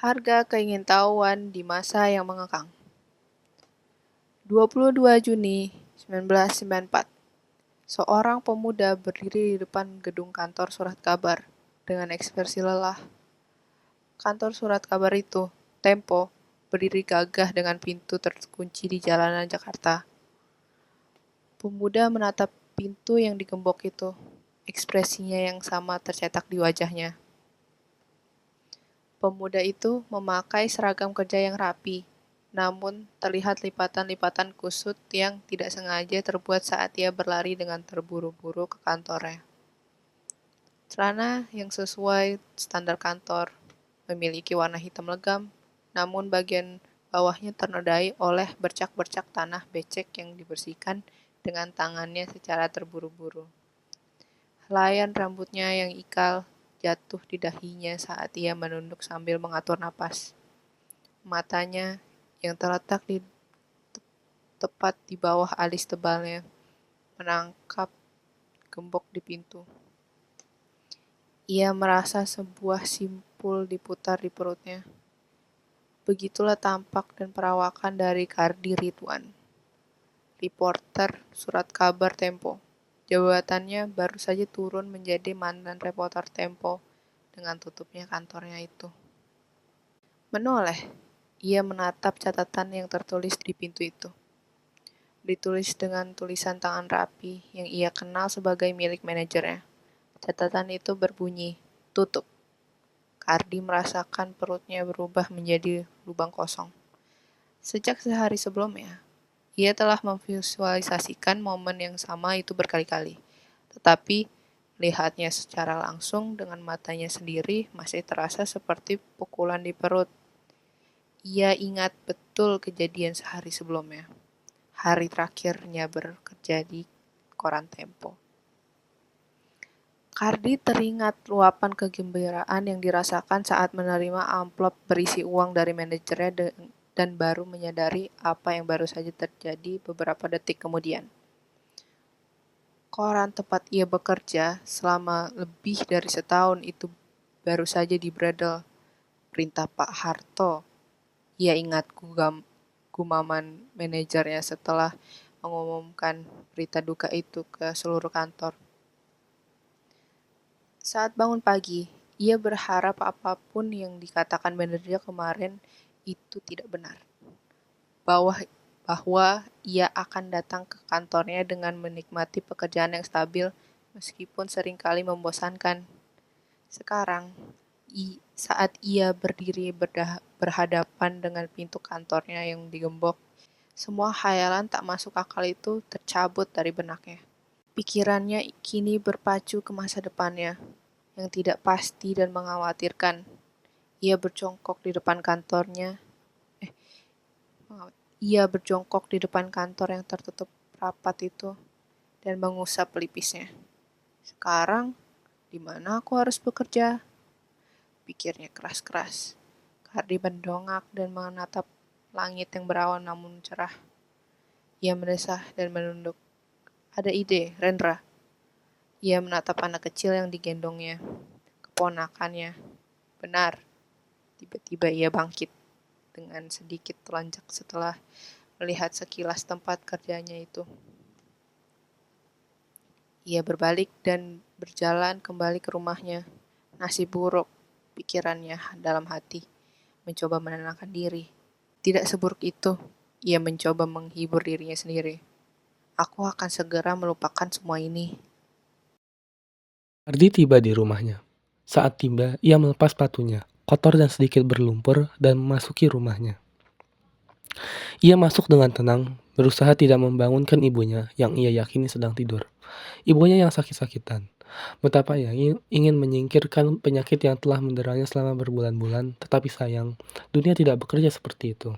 Harga keingintahuan di masa yang mengekang. 22 Juni 1994, seorang pemuda berdiri di depan gedung kantor surat kabar dengan ekspresi lelah. Kantor surat kabar itu, Tempo, berdiri gagah dengan pintu terkunci di jalanan Jakarta. Pemuda menatap pintu yang digembok itu. Ekspresinya yang sama tercetak di wajahnya. Pemuda itu memakai seragam kerja yang rapi, namun terlihat lipatan-lipatan kusut yang tidak sengaja terbuat saat ia berlari dengan terburu-buru ke kantornya. Celana yang sesuai standar kantor, memiliki warna hitam legam, namun bagian bawahnya ternodai oleh bercak-bercak tanah becek yang dibersihkan dengan tangannya secara terburu-buru. Helaian rambutnya yang ikal jatuh di dahinya saat ia menunduk sambil mengatur napas. Matanya yang terletak tepat di bawah alis tebalnya menangkap gembok di pintu. Ia merasa sebuah simpul diputar di perutnya. Begitulah tampak dan perawakan dari Kardi Ridwan, reporter surat kabar Tempo. Jabatannya baru saja turun menjadi mantan reporter Tempo dengan tutupnya kantornya itu. Menoleh, ia menatap catatan yang tertulis di pintu itu. Ditulis dengan tulisan tangan rapi yang ia kenal sebagai milik manajernya. Catatan itu berbunyi, tutup. Kardi merasakan perutnya berubah menjadi lubang kosong. Sejak sehari sebelumnya, ia telah memvisualisasikan momen yang sama itu berkali-kali. Tetapi, melihatnya secara langsung dengan matanya sendiri masih terasa seperti pukulan di perut. Ia ingat betul kejadian sehari sebelumnya. Hari terakhirnya bekerja di koran Tempo. Kardi teringat luapan kegembiraan yang dirasakan saat menerima amplop berisi uang dari manajernya dan baru menyadari apa yang baru saja terjadi beberapa detik kemudian. Koran tempat ia bekerja selama lebih dari setahun itu baru saja dibredel. Perintah Pak Harto. Ia ingat gumaman manajernya setelah mengumumkan berita duka itu ke seluruh kantor. Saat bangun pagi, ia berharap apapun yang dikatakan manajernya kemarin itu tidak benar. Bahwa ia akan datang ke kantornya dengan menikmati pekerjaan yang stabil meskipun seringkali membosankan. Sekarang, saat ia berdiri berhadapan dengan pintu kantornya yang digembok, semua khayalan tak masuk akal itu tercabut dari benaknya. Pikirannya kini berpacu ke masa depannya, yang tidak pasti dan mengkhawatirkan. Ia berjongkok di depan kantor yang tertutup rapat itu dan mengusap pelipisnya. Sekarang, di mana aku harus bekerja? Pikirnya keras-keras. Kardi mendongak dan menatap langit yang berawan namun cerah. Ia mendesah dan menunduk. Ada ide, Rendra. Ia menatap anak kecil yang digendongnya, keponakannya. Benar. Tiba-tiba ia bangkit dengan sedikit telanjang setelah melihat sekilas tempat kerjanya itu. Ia berbalik dan berjalan kembali ke rumahnya. Nasib buruk, pikirannya dalam hati, mencoba menenangkan diri. Tidak seburuk itu, ia mencoba menghibur dirinya sendiri. Aku akan segera melupakan semua ini. Kardi tiba di rumahnya. Saat tiba, ia melepas sepatunya, kotor dan sedikit berlumpur, dan memasuki rumahnya. Ia masuk dengan tenang, berusaha tidak membangunkan ibunya yang ia yakini sedang tidur. Ibunya yang sakit-sakitan. Betapa ia ingin menyingkirkan penyakit yang telah menderanya selama berbulan-bulan, tetapi sayang, dunia tidak bekerja seperti itu.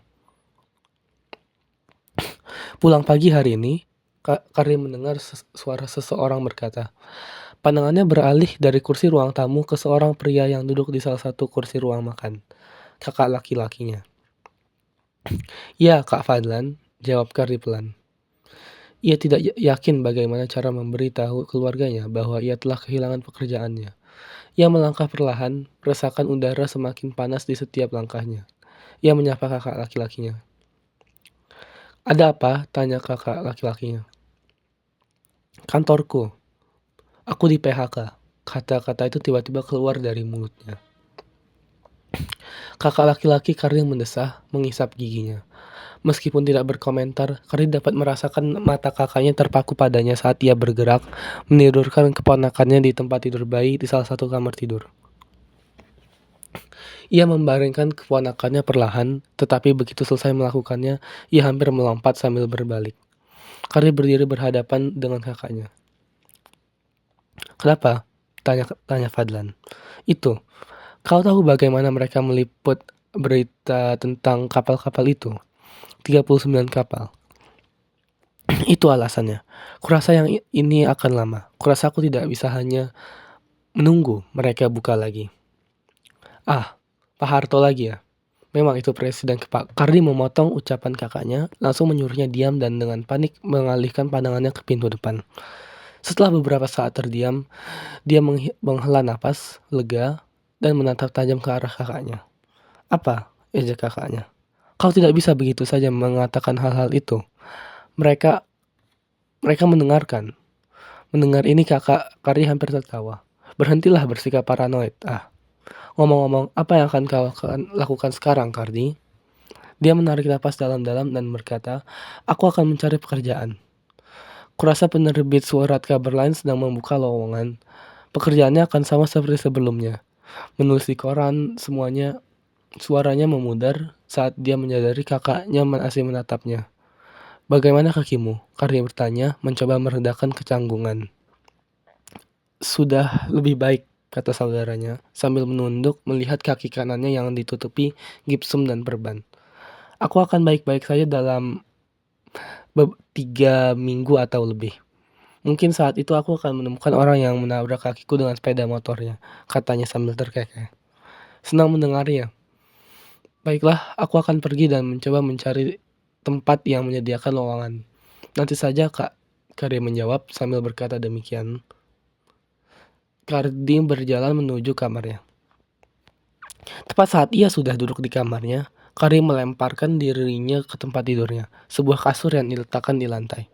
Pulang pagi hari ini, Kardi mendengar suara seseorang berkata. Pandangannya beralih dari kursi ruang tamu ke seorang pria yang duduk di salah satu kursi ruang makan. Kakak laki-lakinya. Ya, Kak Fadlan, jawab Kardi pelan. Ia tidak yakin bagaimana cara memberitahu keluarganya bahwa ia telah kehilangan pekerjaannya. Ia melangkah perlahan, merasakan udara semakin panas di setiap langkahnya. Ia menyapa kakak laki-lakinya. "Ada apa?" tanya kakak laki-lakinya. "Kantorku. Aku di PHK." Kata-kata itu tiba-tiba keluar dari mulutnya. Kakak laki-laki Kardi mendesah, mengisap giginya. Meskipun tidak berkomentar, Kardi dapat merasakan mata kakaknya terpaku padanya saat ia bergerak, menidurkan keponakannya di tempat tidur bayi di salah satu kamar tidur. Ia membaringkan keponakannya perlahan, tetapi begitu selesai melakukannya, ia hampir melompat sambil berbalik. Kardi berdiri berhadapan dengan kakaknya. "Kenapa?" tanya Fadlan. "Itu, kau tahu bagaimana mereka meliput berita tentang kapal-kapal itu? 39 kapal. Itu alasannya. Kurasa yang ini akan lama. Kurasa aku tidak bisa hanya menunggu mereka buka lagi." "Ah, Pak Harto lagi ya? Memang itu presiden Pak." Kardi memotong ucapan kakaknya, langsung menyuruhnya diam dan dengan panik mengalihkan pandangannya ke pintu depan. Setelah beberapa saat terdiam, dia menghela napas lega dan menatap tajam ke arah kakaknya. "Apa?" ejek kakaknya. "Kau tidak bisa begitu saja mengatakan hal-hal itu. Mereka mendengarkan." Mendengar ini kakak Kardi hampir tertawa. "Berhentilah bersikap paranoid. Ngomong-ngomong, apa yang akan kau lakukan sekarang, Kardi?" Dia menarik napas dalam-dalam dan berkata, "Aku akan mencari pekerjaan. Kurasa penerbit surat kabar lain sedang membuka lowongan. Pekerjaannya akan sama seperti sebelumnya. Menulis di koran, semuanya." Suaranya memudar saat dia menyadari kakaknya masih menatapnya. "Bagaimana kakimu?" Kardi bertanya, mencoba meredakan kecanggungan. "Sudah lebih baik," kata saudaranya, sambil menunduk melihat kaki kanannya yang ditutupi gipsum dan perban. "Aku akan baik-baik saja dalam 3 minggu atau lebih. Mungkin saat itu aku akan menemukan orang yang menabrak kakiku dengan sepeda motornya," katanya sambil terkekeh. "Senang mendengarnya. Baiklah, aku akan pergi dan mencoba mencari tempat yang menyediakan lowongan. Nanti saja, Kak," Kardi menjawab sambil berkata demikian. Kardi berjalan menuju kamarnya. Tepat saat ia sudah duduk di kamarnya, Kardi melemparkan dirinya ke tempat tidurnya, sebuah kasur yang diletakkan di lantai.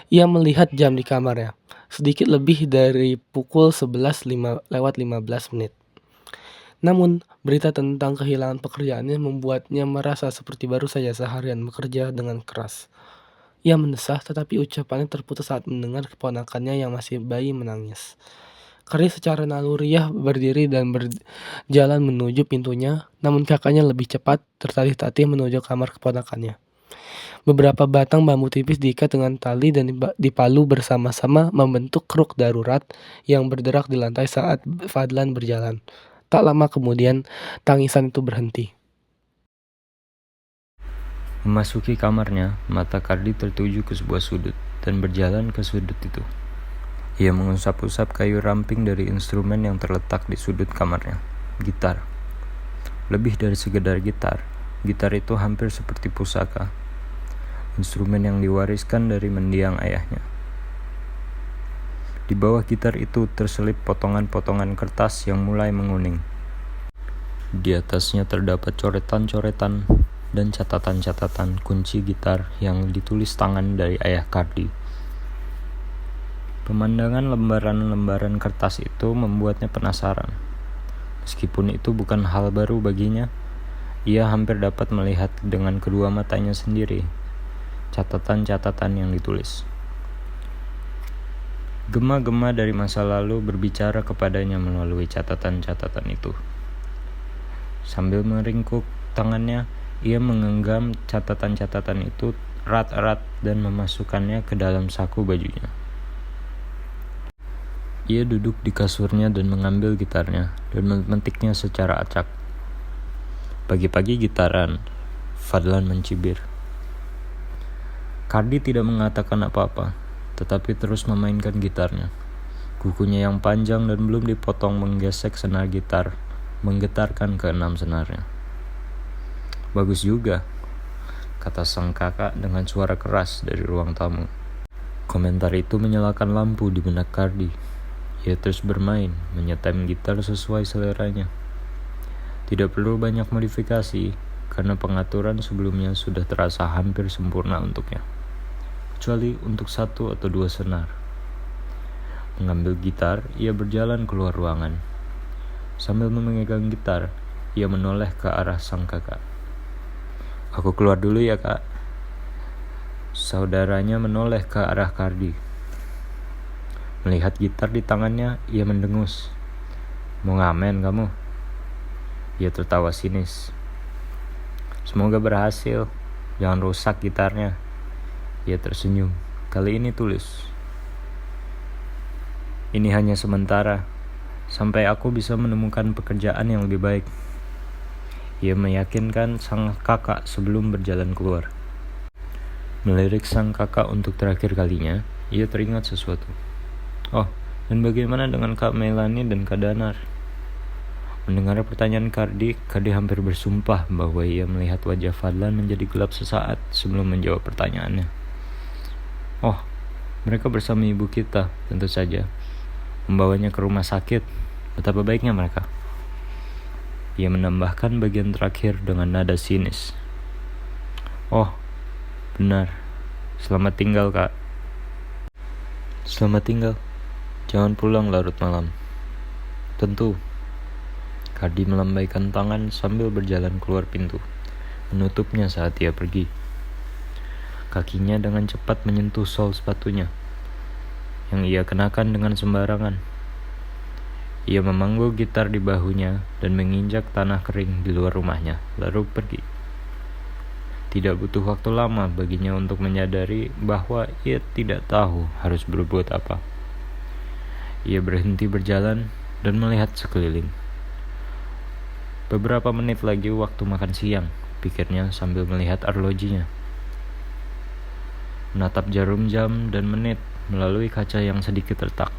Ia melihat jam di kamarnya, sedikit lebih dari pukul 11:15. Namun, berita tentang kehilangan pekerjaannya membuatnya merasa seperti baru saja seharian bekerja dengan keras. Ia mendesah, tetapi ucapannya terputus saat mendengar keponakannya yang masih bayi menangis. Kardi secara naluriah berdiri dan berjalan menuju pintunya, namun kakaknya lebih cepat, tertatih-tatih menuju kamar keponakannya. Beberapa batang bambu tipis diikat dengan tali dan dipalu bersama-sama membentuk kruk darurat yang berderak di lantai saat Fadlan berjalan. Tak lama kemudian, tangisan itu berhenti. Memasuki kamarnya, mata Kardi tertuju ke sebuah sudut dan berjalan ke sudut itu. Ia mengusap-usap kayu ramping dari instrumen yang terletak di sudut kamarnya. Gitar. Lebih dari sekedar gitar, gitar itu hampir seperti pusaka. Instrumen yang diwariskan dari mendiang ayahnya. Di bawah gitar itu terselip potongan-potongan kertas yang mulai menguning. Di atasnya terdapat coretan-coretan dan catatan-catatan kunci gitar yang ditulis tangan dari ayah Kardi. Pemandangan lembaran-lembaran kertas itu membuatnya penasaran. Meskipun itu bukan hal baru baginya, ia hampir dapat melihat dengan kedua matanya sendiri catatan-catatan yang ditulis. Gema-gema dari masa lalu berbicara kepadanya melalui catatan-catatan itu. Sambil meringkuk tangannya, ia menggenggam catatan-catatan itu erat-erat dan memasukkannya ke dalam saku bajunya. Ia duduk di kasurnya dan mengambil gitarnya dan memetiknya secara acak. "Pagi-pagi gitaran," Fadlan mencibir. Kardi tidak mengatakan apa-apa, tetapi terus memainkan gitarnya. Kukunya yang panjang dan belum dipotong menggesek senar gitar, menggetarkan keenam senarnya. "Bagus juga," kata sang kakak dengan suara keras dari ruang tamu. Komentar itu menyalakan lampu di benak Kardi. Ia terus bermain, menyetem gitar sesuai seleranya. Tidak perlu banyak modifikasi, karena pengaturan sebelumnya sudah terasa hampir sempurna untuknya, kecuali untuk 1 atau 2 senar. Mengambil gitar, ia berjalan keluar ruangan. Sambil memegang gitar, ia menoleh ke arah sang kakak. "Aku keluar dulu ya, Kak." Saudaranya menoleh ke arah Kardi. Melihat gitar di tangannya, ia mendengus. "Mau ngamen kamu?" Ia tertawa sinis. "Semoga berhasil. Jangan rusak gitarnya." Ia tersenyum. Kali ini tulus. "Ini hanya sementara, sampai aku bisa menemukan pekerjaan yang lebih baik." Ia meyakinkan sang kakak sebelum berjalan keluar. Melirik sang kakak untuk terakhir kalinya, ia teringat sesuatu. "Oh, dan bagaimana dengan Kak Melani dan Kak Danar?" Mendengar pertanyaan Kardi hampir bersumpah bahwa ia melihat wajah Fadlan menjadi gelap sesaat sebelum menjawab pertanyaannya. "Oh, mereka bersama ibu kita, tentu saja. Membawanya ke rumah sakit. Betapa baiknya mereka." Ia menambahkan bagian terakhir dengan nada sinis. "Oh, benar. Selamat tinggal, Kak." "Selamat tinggal. Jangan pulang larut malam." "Tentu." Kardi melambaikan tangan sambil berjalan keluar pintu, menutupnya saat ia pergi. Kakinya dengan cepat menyentuh sol sepatunya, yang ia kenakan dengan sembarangan. Ia memanggul gitar di bahunya dan menginjak tanah kering di luar rumahnya, lalu pergi. Tidak butuh waktu lama baginya untuk menyadari bahwa ia tidak tahu harus berbuat apa. Ia berhenti berjalan dan melihat sekeliling. Beberapa menit lagi waktu makan siang, pikirnya sambil melihat arlojinya. Menatap jarum jam dan menit melalui kaca yang sedikit retak.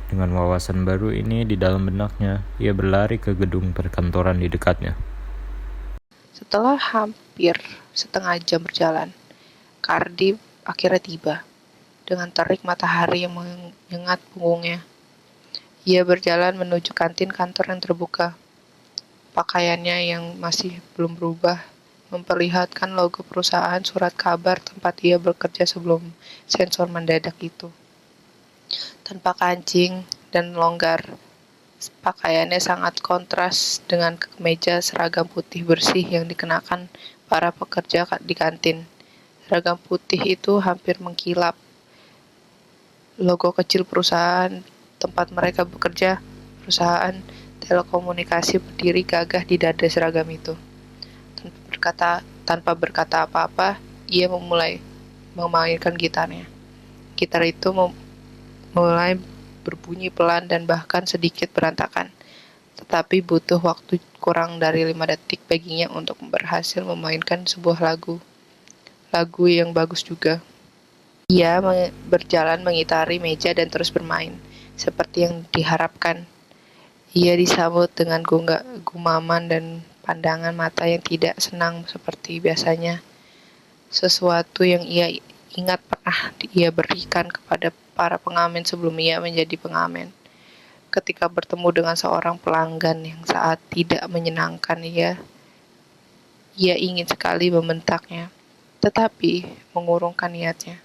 Dengan wawasan baru ini di dalam benaknya, ia berlari ke gedung perkantoran di dekatnya. Setelah hampir setengah jam berjalan, Kardi akhirnya tiba. Dengan terik matahari yang menyengat punggungnya, ia berjalan menuju kantin kantor yang terbuka. Pakaiannya yang masih belum berubah memperlihatkan logo perusahaan surat kabar tempat ia bekerja sebelum sensor mendadak itu. Tanpa kancing dan longgar, pakaiannya sangat kontras dengan kemeja seragam putih bersih yang dikenakan para pekerja di kantin. Seragam putih itu hampir mengkilap. Logo kecil perusahaan tempat mereka bekerja, perusahaan telekomunikasi, berdiri gagah di dada seragam itu. Tanpa berkata apa-apa, ia memulai memainkan gitarnya. Gitar itu mulai berbunyi pelan dan bahkan sedikit berantakan. Tetapi butuh waktu kurang dari 5 detik baginya untuk berhasil memainkan sebuah lagu. Lagu yang bagus juga. Ia berjalan mengitari meja dan terus bermain, seperti yang diharapkan. Ia disambut dengan gumaman dan pandangan mata yang tidak senang seperti biasanya. Sesuatu yang ia ingat pernah ia berikan kepada para pengamen sebelum ia menjadi pengamen. Ketika bertemu dengan seorang pelanggan yang saat tidak menyenangkan ia ingin sekali membentaknya, tetapi mengurungkan niatnya.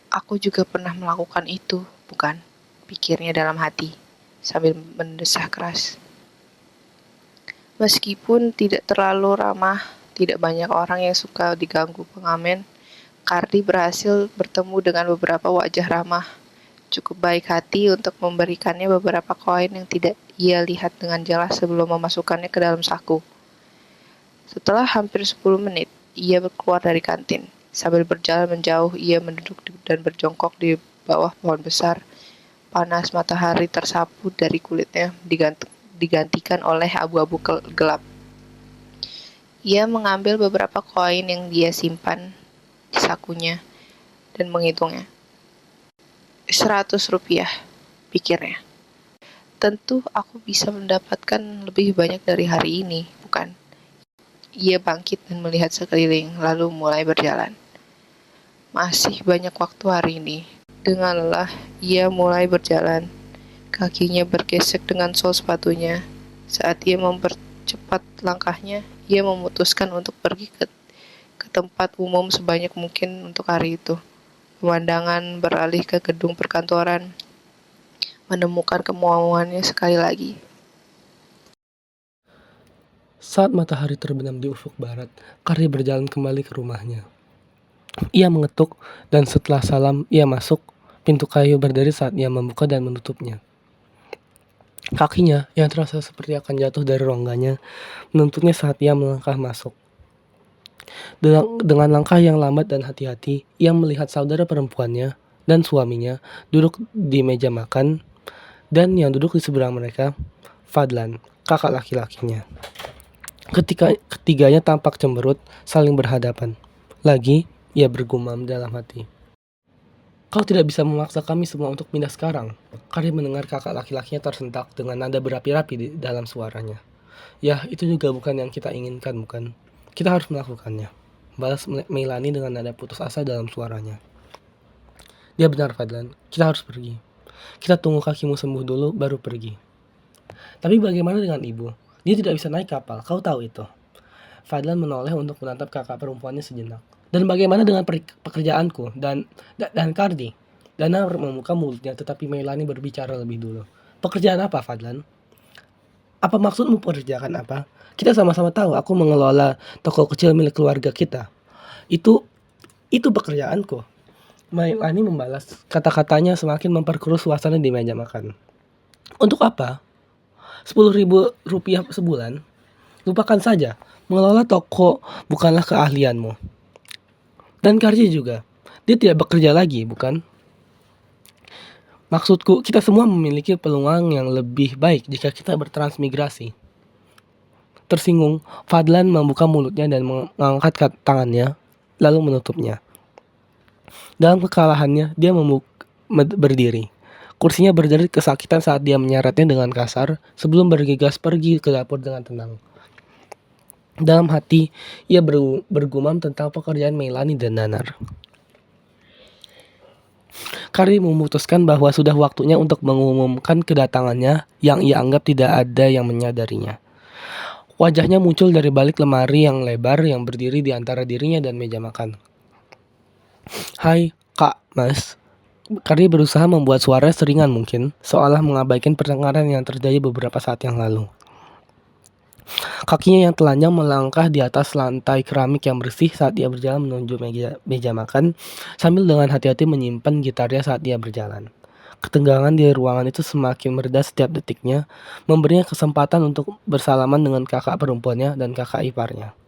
"Aku juga pernah melakukan itu, bukan?" pikirnya dalam hati, sambil mendesah keras. Meskipun tidak terlalu ramah, tidak banyak orang yang suka diganggu pengamen, Kardi berhasil bertemu dengan beberapa wajah ramah, cukup baik hati untuk memberikannya beberapa koin yang tidak ia lihat dengan jelas sebelum memasukkannya ke dalam saku. Setelah hampir 10 menit, ia keluar dari kantin. Sambil berjalan menjauh, ia menduduk dan berjongkok di bawah pohon besar. Panas matahari tersapu dari kulitnya digantikan oleh abu-abu gelap. Ia mengambil beberapa koin yang dia simpan di sakunya dan menghitungnya. 100 rupiah, pikirnya. Tentu aku bisa mendapatkan lebih banyak dari hari ini, bukan? Ia bangkit dan melihat sekeliling, lalu mulai berjalan. Masih banyak waktu hari ini. Dengan lelah, ia mulai berjalan. Kakinya bergesek dengan sol sepatunya. Saat ia mempercepat langkahnya, ia memutuskan untuk pergi ke tempat umum sebanyak mungkin untuk hari itu. Pemandangan beralih ke gedung perkantoran, menemukan kemauannya sekali lagi. Saat matahari terbenam di ufuk barat, Cardi berjalan kembali ke rumahnya. Ia mengetuk, dan setelah salam, ia masuk. Pintu kayu berdiri saat ia membuka dan menutupnya. Kakinya, yang terasa seperti akan jatuh dari rongganya, menuntutnya saat ia melangkah masuk. Dengan langkah yang lambat dan hati-hati, ia melihat saudara perempuannya dan suaminya duduk di meja makan, dan yang duduk di seberang mereka, Fadlan, kakak laki-lakinya. Ketiganya tampak cemberut, saling berhadapan. Lagi, ia bergumam dalam hati. Kau tidak bisa memaksa kami semua untuk pindah sekarang. Cardi mendengar kakak laki-lakinya tersentak dengan nada berapi-api di dalam suaranya. Ya, itu juga bukan yang kita inginkan, bukan? Kita harus melakukannya. Balas Meilani dengan nada putus asa dalam suaranya. Dia benar, Fadlan. Kita harus pergi. Kita tunggu kakimu sembuh dulu, baru pergi. Tapi bagaimana dengan ibu? Dia tidak bisa naik kapal, kau tahu itu. Fadlan menoleh untuk menatap kakak perempuannya sejenak. Dan bagaimana dengan pekerjaanku dan Cardi? Dana membuka mulutnya, tetapi Meilani berbicara lebih dulu. Pekerjaan apa, Fadlan? Apa maksudmu pekerjaan apa? Kita sama-sama tahu aku mengelola toko kecil milik keluarga kita. Itu pekerjaanku. Meilani membalas, kata-katanya semakin memperkeruh suasana di meja makan. Untuk apa? 10.000 rupiah sebulan? Lupakan saja, mengelola toko bukanlah keahlianmu. Dan Cardi juga, dia tidak bekerja lagi, bukan? Maksudku, kita semua memiliki peluang yang lebih baik jika kita bertransmigrasi. Tersinggung, Fadlan membuka mulutnya dan mengangkat tangannya, lalu menutupnya. Dalam kekalahannya, dia berdiri. Kursinya berderit kesakitan saat dia menyeretnya dengan kasar sebelum bergegas pergi ke dapur dengan tenang. Dalam hati, ia bergumam tentang pekerjaan Meilani dan Nanar. Cardi memutuskan bahwa sudah waktunya untuk mengumumkan kedatangannya yang ia anggap tidak ada yang menyadarinya. Wajahnya muncul dari balik lemari yang lebar yang berdiri di antara dirinya dan meja makan. Hai, Kak, Mas. Cardi berusaha membuat suara seringan mungkin, seolah mengabaikan pertengkaran yang terjadi beberapa saat yang lalu. Kakinya yang telanjang melangkah di atas lantai keramik yang bersih saat ia berjalan menuju meja makan, sambil dengan hati-hati menyimpan gitarnya saat ia berjalan. Ketegangan di ruangan itu semakin mereda setiap detiknya, memberinya kesempatan untuk bersalaman dengan kakak perempuannya dan kakak iparnya.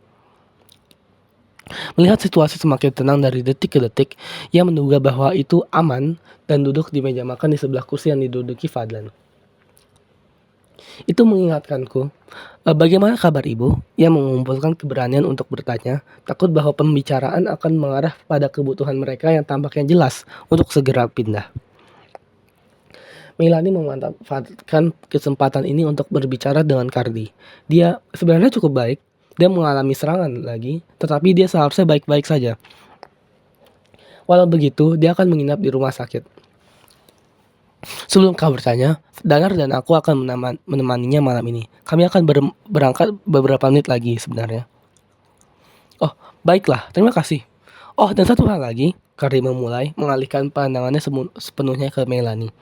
Melihat situasi semakin tenang dari detik ke detik, ia menduga bahwa itu aman dan duduk di meja makan di sebelah kursi yang diduduki Fadlan. Itu mengingatkanku, bagaimana kabar ibu? Ia mengumpulkan keberanian untuk bertanya, takut bahwa pembicaraan akan mengarah pada kebutuhan mereka yang tampaknya jelas untuk segera pindah. Meilani memanfaatkan kesempatan ini untuk berbicara dengan Cardi. Dia sebenarnya cukup baik, dia mengalami serangan lagi, tetapi dia seharusnya baik-baik saja. Walau begitu, dia akan menginap di rumah sakit. Sebelum kau bertanya, Danar dan aku akan menemaninya malam ini. Kami akan berangkat beberapa menit lagi sebenarnya. Oh, baiklah, terima kasih. Oh, dan satu hal lagi, Cardi memulai mengalihkan pandangannya sepenuhnya ke Meilani.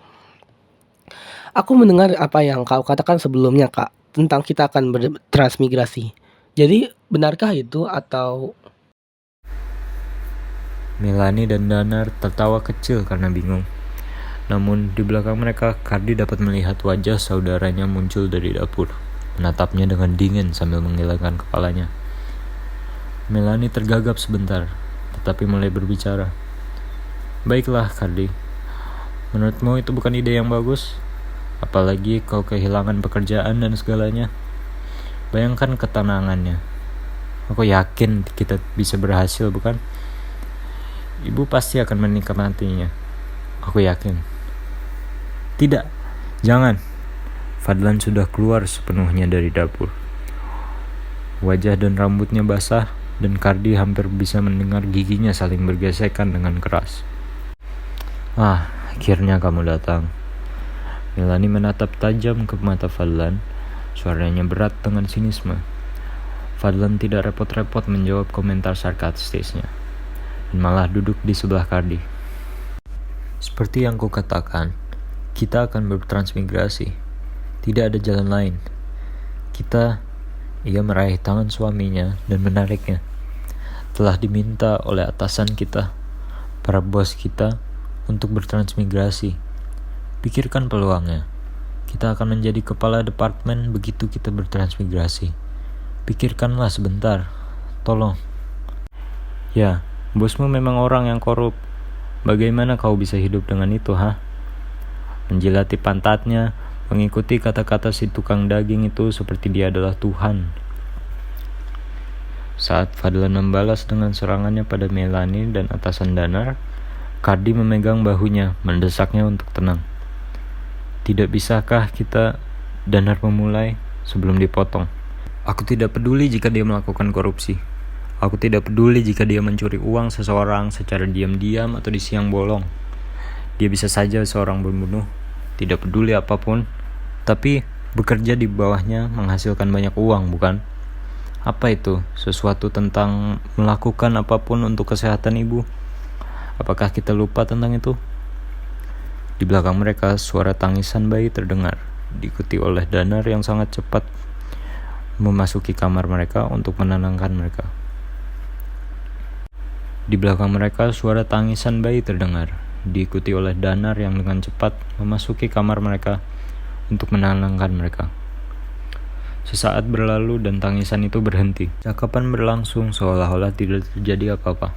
Aku mendengar apa yang kau katakan sebelumnya, Kak, tentang kita akan bertransmigrasi. Jadi, benarkah itu atau... Meilani dan Danar tertawa kecil karena bingung. Namun, di belakang mereka, Cardi dapat melihat wajah saudaranya muncul dari dapur, menatapnya dengan dingin sambil menggelengkan kepalanya. Meilani tergagap sebentar, tetapi mulai berbicara. Baiklah, Cardi. Menurutmu itu bukan ide yang bagus? Apalagi kau kehilangan pekerjaan dan segalanya. Bayangkan ketenangannya. Aku yakin kita bisa berhasil, bukan? Ibu pasti akan menikmatinya. Aku yakin. Tidak, jangan. Fadlan sudah keluar sepenuhnya dari dapur. Wajah dan rambutnya basah, dan Cardi hampir bisa mendengar giginya saling bergesekan dengan keras. Akhirnya kamu datang. Melanie menatap tajam ke mata Fadlan. Suaranya berat dengan sinisme. Fadlan tidak repot-repot menjawab komentar sarkastisnya, dan malah duduk di sebelah Cardi. Seperti yang kukatakan, kita akan bertransmigrasi. Tidak ada jalan lain. Ia meraih tangan suaminya dan menariknya. Telah diminta oleh atasan kita, para bos kita, untuk bertransmigrasi. Pikirkan peluangnya. Kita akan menjadi kepala departemen begitu kita bertransmigrasi. Pikirkanlah sebentar. Tolong. Ya, bosmu memang orang yang korup. Bagaimana kau bisa hidup dengan itu, Menjilati pantatnya, mengikuti kata-kata si tukang daging itu seperti dia adalah Tuhan. Saat Fadlan membalas dengan serangannya pada Melanie dan atasan Danar, Cardi memegang bahunya, mendesaknya untuk tenang. Tidak bisakah kita, Danar memulai, sebelum dipotong. Aku tidak peduli jika dia melakukan korupsi. Aku tidak peduli jika dia mencuri uang seseorang secara diam-diam atau di siang bolong. Dia bisa saja seorang pembunuh, tidak peduli apapun, tapi bekerja di bawahnya menghasilkan banyak uang, bukan? Apa itu? Sesuatu tentang melakukan apapun untuk kesehatan ibu. Apakah kita lupa tentang itu? Di belakang mereka, suara tangisan bayi terdengar, diikuti oleh Danar yang sangat cepat memasuki kamar mereka untuk menenangkan mereka. Di belakang mereka, suara tangisan bayi terdengar, diikuti oleh Danar yang dengan cepat memasuki kamar mereka untuk menenangkan mereka. Sesaat berlalu dan tangisan itu berhenti. Cakapan berlangsung seolah-olah tidak terjadi apa-apa.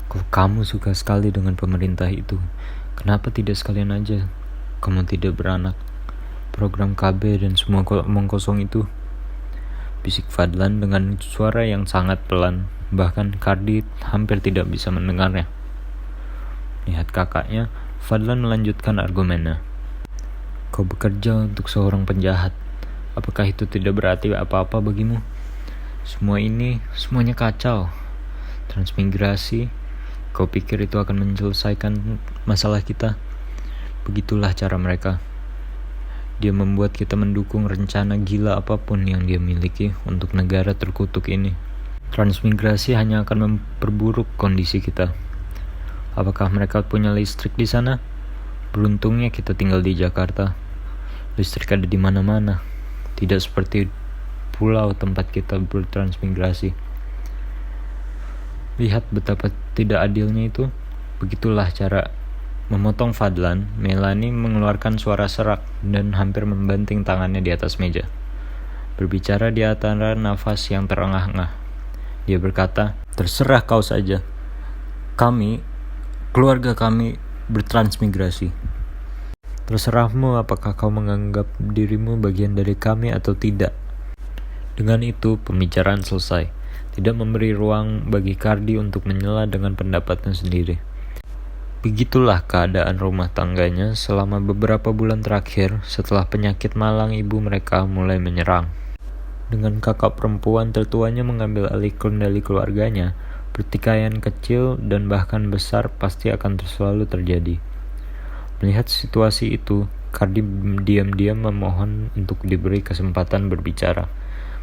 Kalau kamu suka sekali dengan pemerintah itu, kenapa tidak sekalian aja kamu tidak beranak? Program KB dan semua omong kosong itu. Bisik Fadlan dengan suara yang sangat pelan, bahkan Cardi hampir tidak bisa mendengarnya. Lihat kakaknya, Fadlan melanjutkan argumennya. Kau bekerja untuk seorang penjahat. Apakah itu tidak berarti apa-apa bagimu? Semuanya kacau. Transmigrasi, kau pikir itu akan menyelesaikan masalah kita? Begitulah cara mereka. Dia membuat kita mendukung rencana gila apapun yang dia miliki untuk negara terkutuk ini. Transmigrasi hanya akan memperburuk kondisi kita. Apakah mereka punya listrik di sana? Beruntungnya kita tinggal di Jakarta. Listrik ada di mana-mana. Tidak seperti pulau tempat kita bertransmigrasi. Lihat betapa tidak adilnya itu. Begitulah cara memotong Fadlan. Melanie mengeluarkan suara serak dan hampir membanting tangannya di atas meja, berbicara di antara nafas yang terengah-engah. Dia berkata, terserah kau saja. Keluarga kami bertransmigrasi. Terserahmu apakah kau menganggap dirimu bagian dari kami atau tidak. Dengan itu pembicaraan selesai, tidak memberi ruang bagi Cardi untuk menyela dengan pendapatnya sendiri. Begitulah keadaan rumah tangganya selama beberapa bulan terakhir setelah penyakit malang ibu mereka mulai menyerang. Dengan kakak perempuan tertuanya mengambil alih kendali keluarganya, pertikaian kecil dan bahkan besar pasti akan selalu terjadi. Melihat situasi itu, Cardi diam-diam memohon untuk diberi kesempatan berbicara,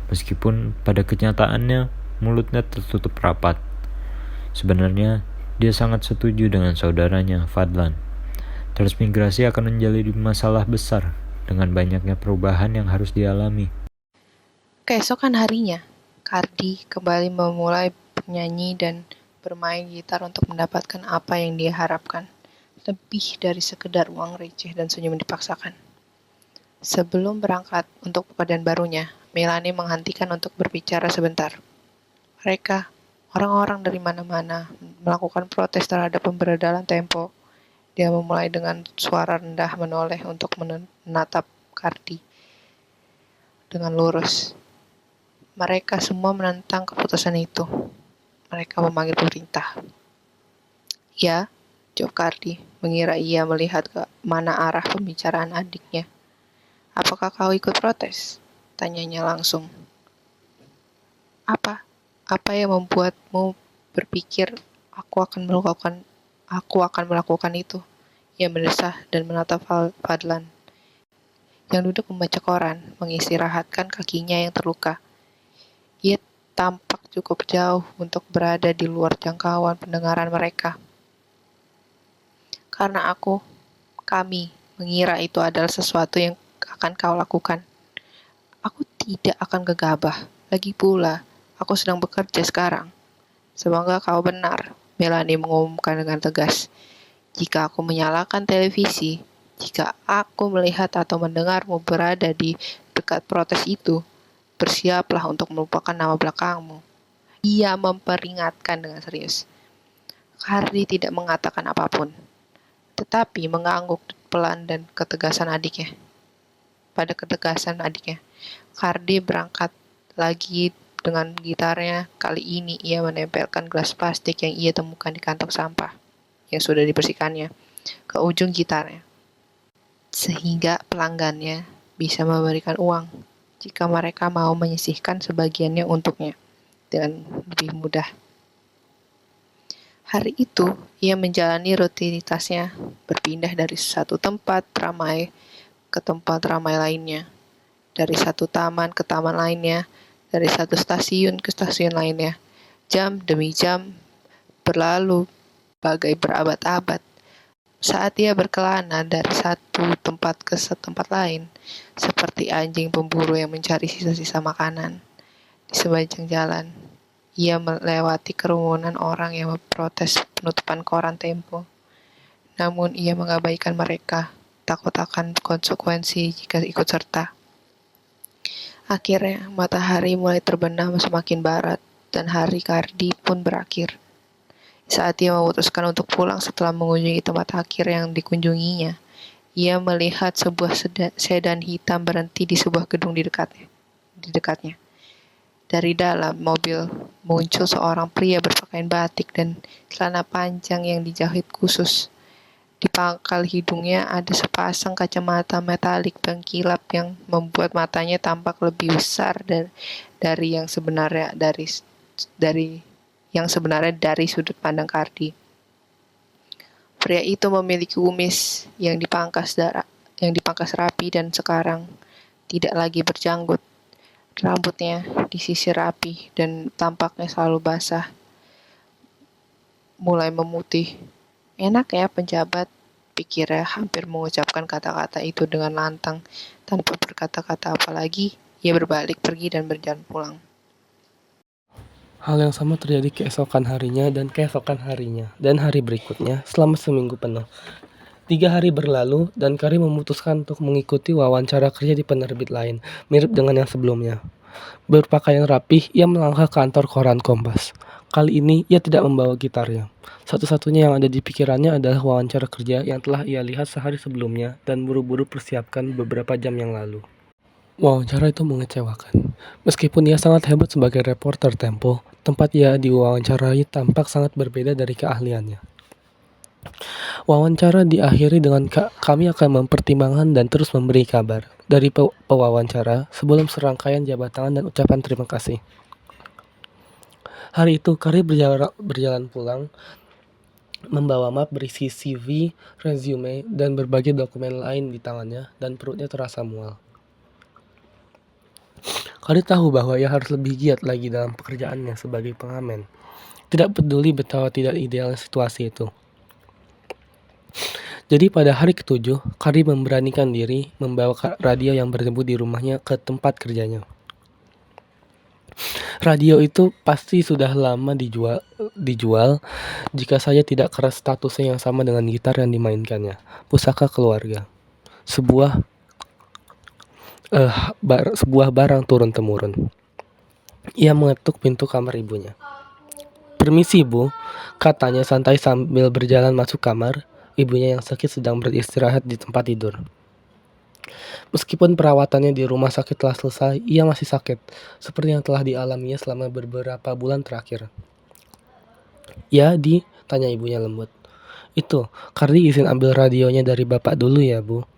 meskipun pada kenyataannya mulutnya tertutup rapat. Sebenarnya, dia sangat setuju dengan saudaranya, Fadlan. Transmigrasi akan menjadi masalah besar dengan banyaknya perubahan yang harus dialami. Keesokan harinya, Cardi kembali memulai bernyanyi dan bermain gitar untuk mendapatkan apa yang dia harapkan, lebih dari sekedar uang receh dan senyum dipaksakan. Sebelum berangkat untuk pekerjaan barunya, Melanie menghentikan untuk berbicara sebentar. Mereka, orang-orang dari mana-mana, melakukan protes terhadap pemberedalan Tempo. Dia memulai dengan suara rendah menoleh untuk menatap Cardi dengan lurus. Mereka semua menentang keputusan itu. Mereka memanggil pemerintah. Ya, jawab Cardi, mengira ia melihat ke mana arah pembicaraan adiknya. Apakah kau ikut protes? Tanyanya langsung. Apa yang membuatmu berpikir aku akan melakukan Aku akan melakukan itu. Ia mendesah dan menatap Fadlan, yang duduk membaca koran, mengistirahatkan kakinya yang terluka. Ia tampak cukup jauh untuk berada di luar jangkauan pendengaran mereka. Karena kami, mengira itu adalah sesuatu yang akan kau lakukan. Aku tidak akan gegabah. Lagi pula, aku sedang bekerja sekarang. Semoga kau benar, Melanie mengumumkan dengan tegas. Jika aku menyalakan televisi, jika aku melihat atau mendengarmu berada di dekat protes itu, bersiaplah untuk melupakan nama belakangmu. Ia memperingatkan dengan serius. Hardy tidak mengatakan apapun, tetapi mengangguk pelan dan pada ketegasan adiknya. Hardy berangkat lagi dengan gitarnya. Kali ini ia menempelkan gelas plastik yang ia temukan di kantong sampah yang sudah dibersihkannya ke ujung gitarnya, sehingga pelanggannya bisa memberikan uang jika mereka mau menyisihkan sebagiannya untuknya dengan lebih mudah. Hari itu, ia menjalani rutinitasnya, berpindah dari satu tempat ramai ke tempat ramai lainnya, dari satu taman ke taman lainnya, dari satu stasiun ke stasiun lainnya. Jam demi jam berlalu bagai berabad-abad. Saat ia berkelana dari satu tempat ke tempat lain, seperti anjing pemburu yang mencari sisa-sisa makanan di sepanjang jalan. Ia melewati kerumunan orang yang memprotes penutupan koran Tempo. Namun ia mengabaikan mereka, takut akan konsekuensi jika ikut serta. Akhirnya, matahari mulai terbenam semakin barat, dan hari Hardy pun berakhir. Saat ia memutuskan untuk pulang setelah mengunjungi tempat akhir yang dikunjunginya, ia melihat sebuah sedan hitam berhenti di sebuah gedung di dekatnya. Dari dalam mobil muncul seorang pria berpakaian batik dan celana panjang yang dijahit khusus. Di pangkal hidungnya ada sepasang kacamata metalik berkilap yang membuat matanya tampak lebih besar dari yang sebenarnya dari sudut pandang Hardy. Pria itu memiliki kumis yang dipangkas rapi dan sekarang tidak lagi berjanggut. Rambutnya disisir rapi dan tampaknya selalu basah, mulai memutih. Enak ya penjabat, pikirnya hampir mengucapkan kata-kata itu dengan lantang. Tanpa berkata-kata apa lagi, ia berbalik pergi dan berjalan pulang. Hal yang sama terjadi keesokan harinya dan hari berikutnya selama seminggu penuh. 3 hari berlalu dan Kari memutuskan untuk mengikuti wawancara kerja di penerbit lain, mirip dengan yang sebelumnya. Berpakaian rapih, ia melangkah ke kantor koran Kompas. Kali ini ia tidak membawa gitarnya. Satu-satunya yang ada di pikirannya adalah wawancara kerja yang telah ia lihat sehari sebelumnya dan buru-buru persiapkan beberapa jam yang lalu. Wawancara itu mengecewakan. Meskipun ia sangat hebat sebagai reporter Tempo, tempat ia diwawancarai tampak sangat berbeda dari keahliannya. Wawancara diakhiri dengan kami akan mempertimbangkan dan terus memberi kabar dari pewawancara sebelum serangkaian jabat tangan dan ucapan terima kasih. Hari itu Kari berjalan pulang membawa map berisi CV, resume, dan berbagai dokumen lain di tangannya dan perutnya terasa mual. Kari tahu bahwa ia harus lebih giat lagi dalam pekerjaannya sebagai pengamen. Tidak peduli betapa tidak idealnya situasi itu. Jadi pada hari ke-7, Kari memberanikan diri membawa radio yang bertempuh di rumahnya ke tempat kerjanya. Radio itu pasti sudah lama dijual jika saja tidak keras statusnya yang sama dengan gitar yang dimainkannya, pusaka keluarga. Sebuah barang turun-temurun. Ia mengetuk pintu kamar ibunya. "Permisi, Bu," katanya santai sambil berjalan masuk kamar. Ibunya yang sakit sedang beristirahat di tempat tidur. Meskipun perawatannya di rumah sakit telah selesai, ia masih sakit, seperti yang telah dialaminya selama beberapa bulan terakhir. "Ya, Di," tanya ibunya lembut. "Itu, Kardi izin ambil radionya dari Bapak dulu ya, Bu."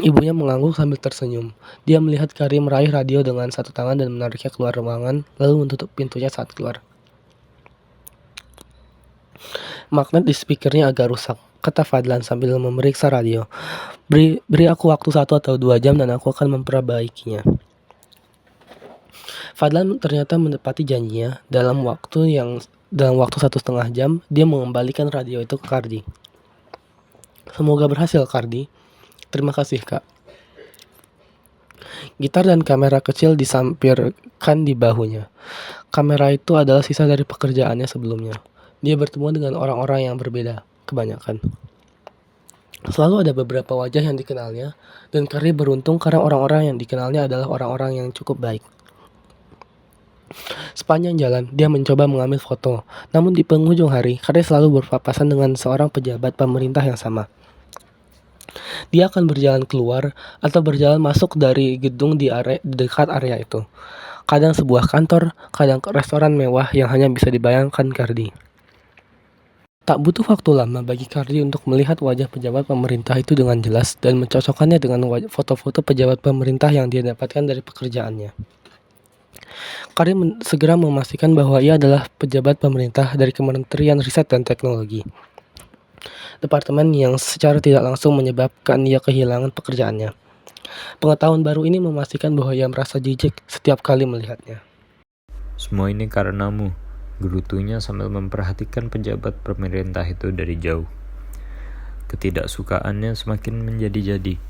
Ibunya mengangguk sambil tersenyum. Dia melihat Kari meraih radio dengan satu tangan dan menariknya keluar ruangan, lalu menutup pintunya saat keluar. Magnet di speakernya agak rusak, kata Fadlan sambil memeriksa radio. Beri aku waktu 1 atau 2 jam dan aku akan memperbaikinya. Fadlan ternyata menepati janjinya. Dalam waktu 1,5 jam, dia mengembalikan radio itu ke Kardi. Semoga berhasil, Kardi. Terima kasih, Kak. Gitar dan kamera kecil disampirkan di bahunya. Kamera itu adalah sisa dari pekerjaannya sebelumnya. Dia bertemu dengan orang-orang yang berbeda, kebanyakan. Selalu ada beberapa wajah yang dikenalnya, dan Kardi beruntung karena orang-orang yang dikenalnya adalah orang-orang yang cukup baik. Sepanjang jalan, dia mencoba mengambil foto. Namun di penghujung hari, Kardi selalu berpapasan dengan seorang pejabat pemerintah yang sama. Dia akan berjalan keluar atau berjalan masuk dari gedung di dekat area itu. Kadang sebuah kantor, kadang restoran mewah yang hanya bisa dibayangkan Kardi. Tak butuh waktu lama bagi Kardi untuk melihat wajah pejabat pemerintah itu dengan jelas dan mencocokkannya dengan foto-foto pejabat pemerintah yang dia dapatkan dari pekerjaannya. Kardi segera memastikan bahwa ia adalah pejabat pemerintah dari Kementerian Riset dan Teknologi, departemen yang secara tidak langsung menyebabkan ia kehilangan pekerjaannya. Pengetahuan baru ini memastikan bahwa ia merasa jijik setiap kali melihatnya. Semua ini karenamu, gerutunya sambil memperhatikan pejabat pemerintah itu dari jauh. Ketidaksukaannya semakin menjadi-jadi.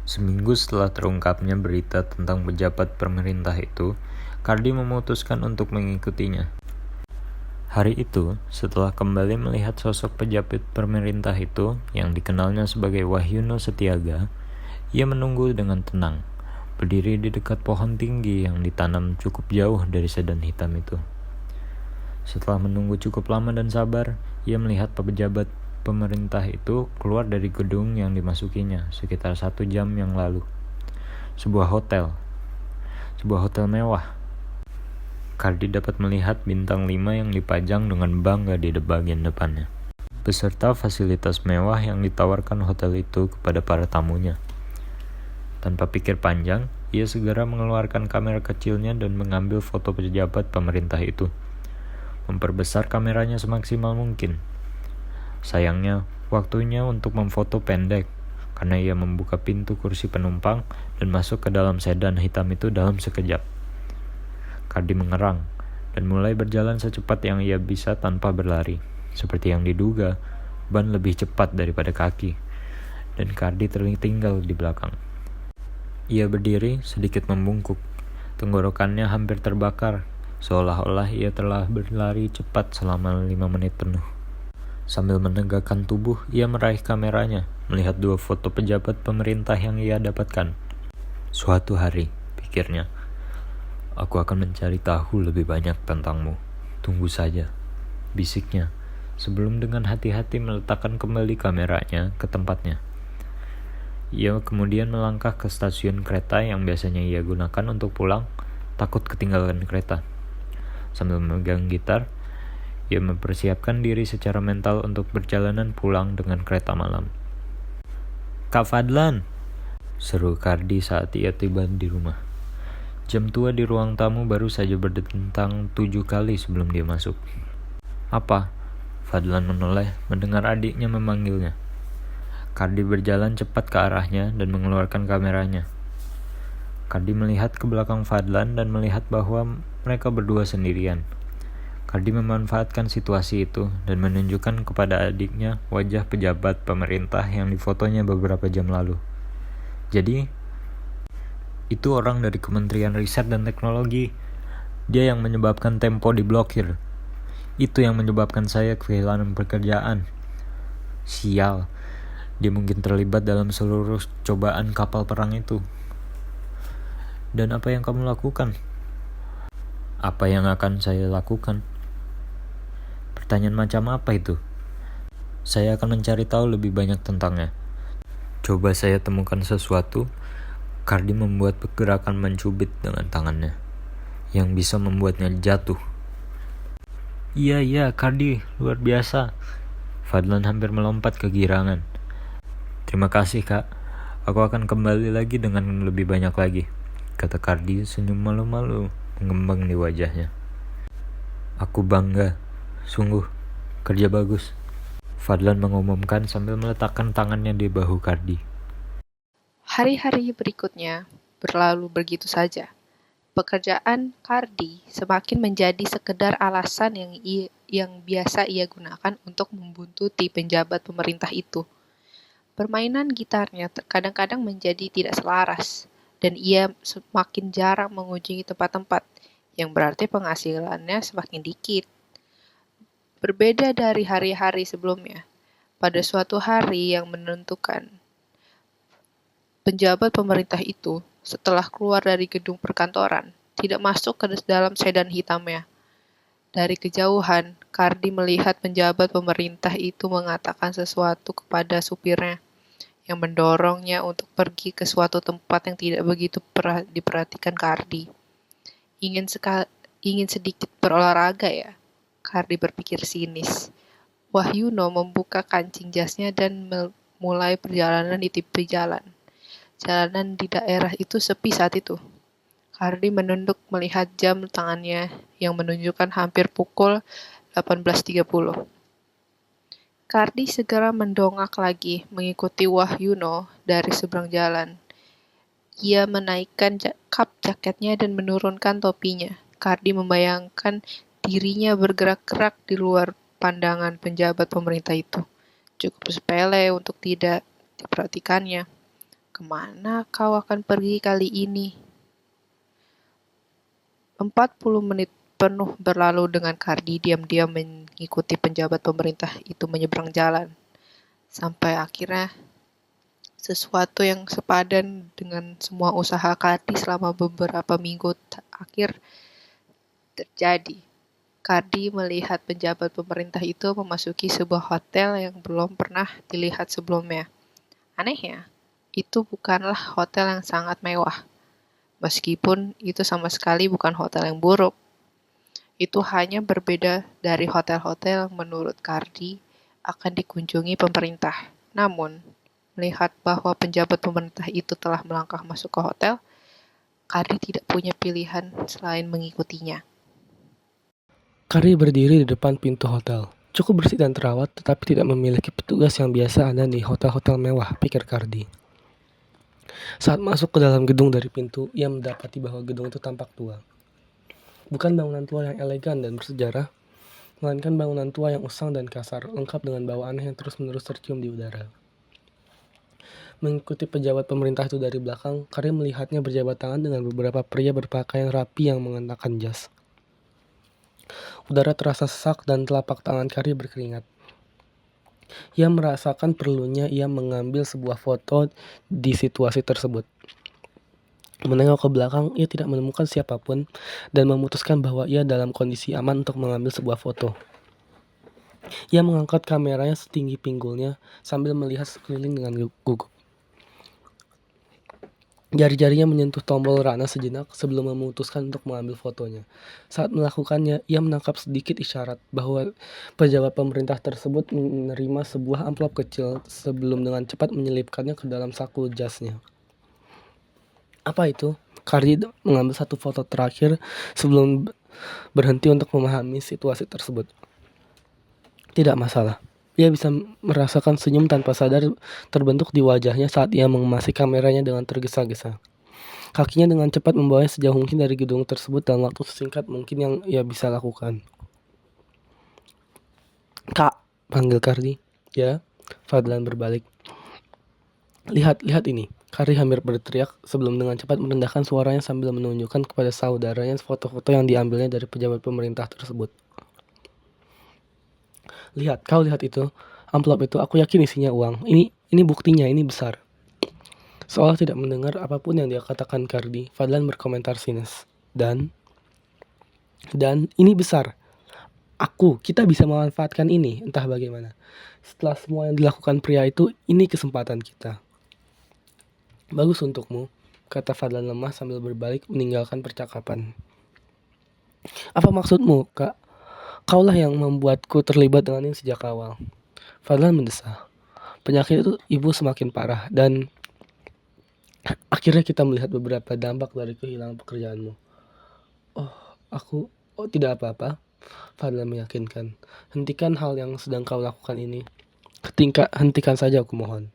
Seminggu setelah terungkapnya berita tentang pejabat pemerintah itu, Kardi memutuskan untuk mengikutinya. Hari itu, setelah kembali melihat sosok pejabat pemerintah itu yang dikenalnya sebagai Wahyuno Setiaga, ia menunggu dengan tenang, berdiri di dekat pohon tinggi yang ditanam cukup jauh dari sedan hitam itu. Setelah menunggu cukup lama dan sabar, ia melihat pejabat pemerintah itu keluar dari gedung yang dimasukinya sekitar 1 jam yang lalu. Sebuah hotel mewah. Kardi dapat melihat bintang 5 yang dipajang dengan bangga di bagian depannya, beserta fasilitas mewah yang ditawarkan hotel itu kepada para tamunya. Tanpa pikir panjang, ia segera mengeluarkan kamera kecilnya dan mengambil foto pejabat pemerintah itu, memperbesar kameranya semaksimal mungkin. Sayangnya, waktunya untuk memfoto pendek, karena ia membuka pintu kursi penumpang dan masuk ke dalam sedan hitam itu dalam sekejap. Kardi mengerang, dan mulai berjalan secepat yang ia bisa tanpa berlari. Seperti yang diduga, ban lebih cepat daripada kaki, dan Kardi tertinggal di belakang. Ia berdiri sedikit membungkuk, tenggorokannya hampir terbakar, seolah-olah ia telah berlari cepat selama 5 menit penuh. Sambil menegakkan tubuh, ia meraih kameranya, melihat 2 foto pejabat pemerintah yang ia dapatkan. Suatu hari, pikirnya, aku akan mencari tahu lebih banyak tentangmu. Tunggu saja, bisiknya, sebelum dengan hati-hati meletakkan kembali kameranya ke tempatnya. Ia kemudian melangkah ke stasiun kereta yang biasanya ia gunakan untuk pulang, takut ketinggalan kereta. Sambil memegang gitar, ia mempersiapkan diri secara mental untuk perjalanan pulang dengan kereta malam. "Kak Fadlan!" seru Kardi saat ia tiba di rumah. Jam tua di ruang tamu baru saja berdentang 7 kali sebelum dia masuk. "Apa?" Fadlan menoleh mendengar adiknya memanggilnya. Kardi berjalan cepat ke arahnya dan mengeluarkan kameranya. Kardi melihat ke belakang Fadlan dan melihat bahwa mereka berdua sendirian. Kardi memanfaatkan situasi itu dan menunjukkan kepada adiknya wajah pejabat pemerintah yang difotonya beberapa jam lalu. "Jadi, itu orang dari Kementerian Riset dan Teknologi. Dia yang menyebabkan Tempo diblokir. Itu yang menyebabkan saya kehilangan pekerjaan. Sial, dia mungkin terlibat dalam seluruh cobaan kapal perang itu." "Dan apa yang kamu lakukan?" "Apa yang akan saya lakukan? Pertanyaan macam apa itu?" "Saya akan mencari tahu lebih banyak tentangnya. Coba saya temukan sesuatu." Kardi membuat gerakan mencubit dengan tangannya, yang bisa membuatnya jatuh. Iya, Kardi, luar biasa." Fadlan hampir melompat kegirangan. "Terima kasih, Kak. Aku akan kembali lagi dengan lebih banyak lagi," kata Kardi, senyum malu-malu mengembang di wajahnya. "Aku bangga, sungguh." Kerja bagus, Fadlan mengumumkan sambil meletakkan tangannya di bahu Kardi. Hari-hari berikutnya berlalu begitu saja. Pekerjaan Kardi semakin menjadi sekedar alasan yang biasa ia gunakan untuk membuntuti penjabat pemerintah itu. Permainan gitarnya kadang-kadang menjadi tidak selaras, dan ia semakin jarang mengunjungi tempat-tempat, yang berarti penghasilannya semakin dikit. Berbeda dari hari-hari sebelumnya, pada suatu hari yang menentukan, penjabat pemerintah itu, setelah keluar dari gedung perkantoran, tidak masuk ke dalam sedan hitamnya. Dari kejauhan, Kardi melihat penjabat pemerintah itu mengatakan sesuatu kepada supirnya, yang mendorongnya untuk pergi ke suatu tempat yang tidak begitu diperhatikan Kardi. Ingin sedikit berolahraga ya? Kardi berpikir sinis. Wahyuno membuka kancing jasnya dan mulai perjalanan di tepi jalan. Jalanan di daerah itu sepi saat itu. Kardi menunduk melihat jam tangannya yang menunjukkan hampir pukul 18.30. Kardi segera mendongak lagi mengikuti Wahyuno dari seberang jalan. Ia menaikkan kap jaketnya dan menurunkan topinya. Kardi membayangkan dirinya bergerak-gerak di luar pandangan penjabat pemerintah itu. Cukup sepele untuk tidak diperhatikannya. Kemana kau akan pergi kali ini? 40 menit penuh berlalu dengan Kardi diam-diam mengikuti penjabat pemerintah itu menyeberang jalan. Sampai akhirnya sesuatu yang sepadan dengan semua usaha Kardi selama beberapa minggu akhir terjadi. Kardi melihat penjabat pemerintah itu memasuki sebuah hotel yang belum pernah dilihat sebelumnya. Anehnya, itu bukanlah hotel yang sangat mewah. Meskipun itu sama sekali bukan hotel yang buruk. Itu hanya berbeda dari hotel-hotel yang menurut Kardi akan dikunjungi pemerintah. Namun, melihat bahwa penjabat pemerintah itu telah melangkah masuk ke hotel, Kardi tidak punya pilihan selain mengikutinya. Kardi berdiri di depan pintu hotel. Cukup bersih dan terawat, tetapi tidak memiliki petugas yang biasa ada di hotel-hotel mewah, pikir Kardi. Saat masuk ke dalam gedung dari pintu, ia mendapati bahwa gedung itu tampak tua. Bukan bangunan tua yang elegan dan bersejarah, melainkan bangunan tua yang usang dan kasar, lengkap dengan bau aneh yang terus-menerus tercium di udara. Mengikuti pejabat pemerintah itu dari belakang, Kardi melihatnya berjabat tangan dengan beberapa pria berpakaian rapi yang mengenakan jas. Udara terasa sesak dan telapak tangan Kardi berkeringat. Ia merasakan perlunya ia mengambil sebuah foto di situasi tersebut. Menengok ke belakang, ia tidak menemukan siapapun dan memutuskan bahwa ia dalam kondisi aman untuk mengambil sebuah foto. Ia mengangkat kameranya setinggi pinggulnya sambil melihat sekeliling dengan gugup. Jari-jarinya menyentuh tombol rana sejenak sebelum memutuskan untuk mengambil fotonya. Saat melakukannya, ia menangkap sedikit isyarat bahwa pejabat pemerintah tersebut menerima sebuah amplop kecil sebelum dengan cepat menyelipkannya ke dalam saku jasnya. Apa itu? Kardi mengambil satu foto terakhir sebelum berhenti untuk memahami situasi tersebut. Tidak masalah. Ia bisa merasakan senyum tanpa sadar terbentuk di wajahnya saat ia mengemasi kameranya dengan tergesa-gesa. Kakinya dengan cepat membawanya sejauh mungkin dari gedung tersebut dalam waktu sesingkat mungkin yang ia bisa lakukan. Kak, panggil Kardi. Ya, Fadlan berbalik. Lihat ini. Kardi hampir berteriak sebelum dengan cepat merendahkan suaranya sambil menunjukkan kepada saudaranya foto-foto yang diambilnya dari pejabat pemerintah tersebut. Lihat, kau lihat itu. Amplop itu aku yakin isinya uang. Ini buktinya, ini besar. Seolah tidak mendengar apapun yang dia katakan Kardi, Fadlan berkomentar sinis. Dan ini besar. Kita bisa memanfaatkan ini, entah bagaimana. Setelah semua yang dilakukan pria itu, ini kesempatan kita. Bagus untukmu, kata Fadlan lemah sambil berbalik meninggalkan percakapan. Apa maksudmu, Kak? Kaulah yang membuatku terlibat dengan ini sejak awal. Fadlan mendesah. Penyakit itu ibu semakin parah dan akhirnya kita melihat beberapa dampak dari kehilangan pekerjaanmu. Oh, tidak apa-apa. Fadlan meyakinkan. Hentikan hal yang sedang kau lakukan ini. Hentikan saja, aku mohon.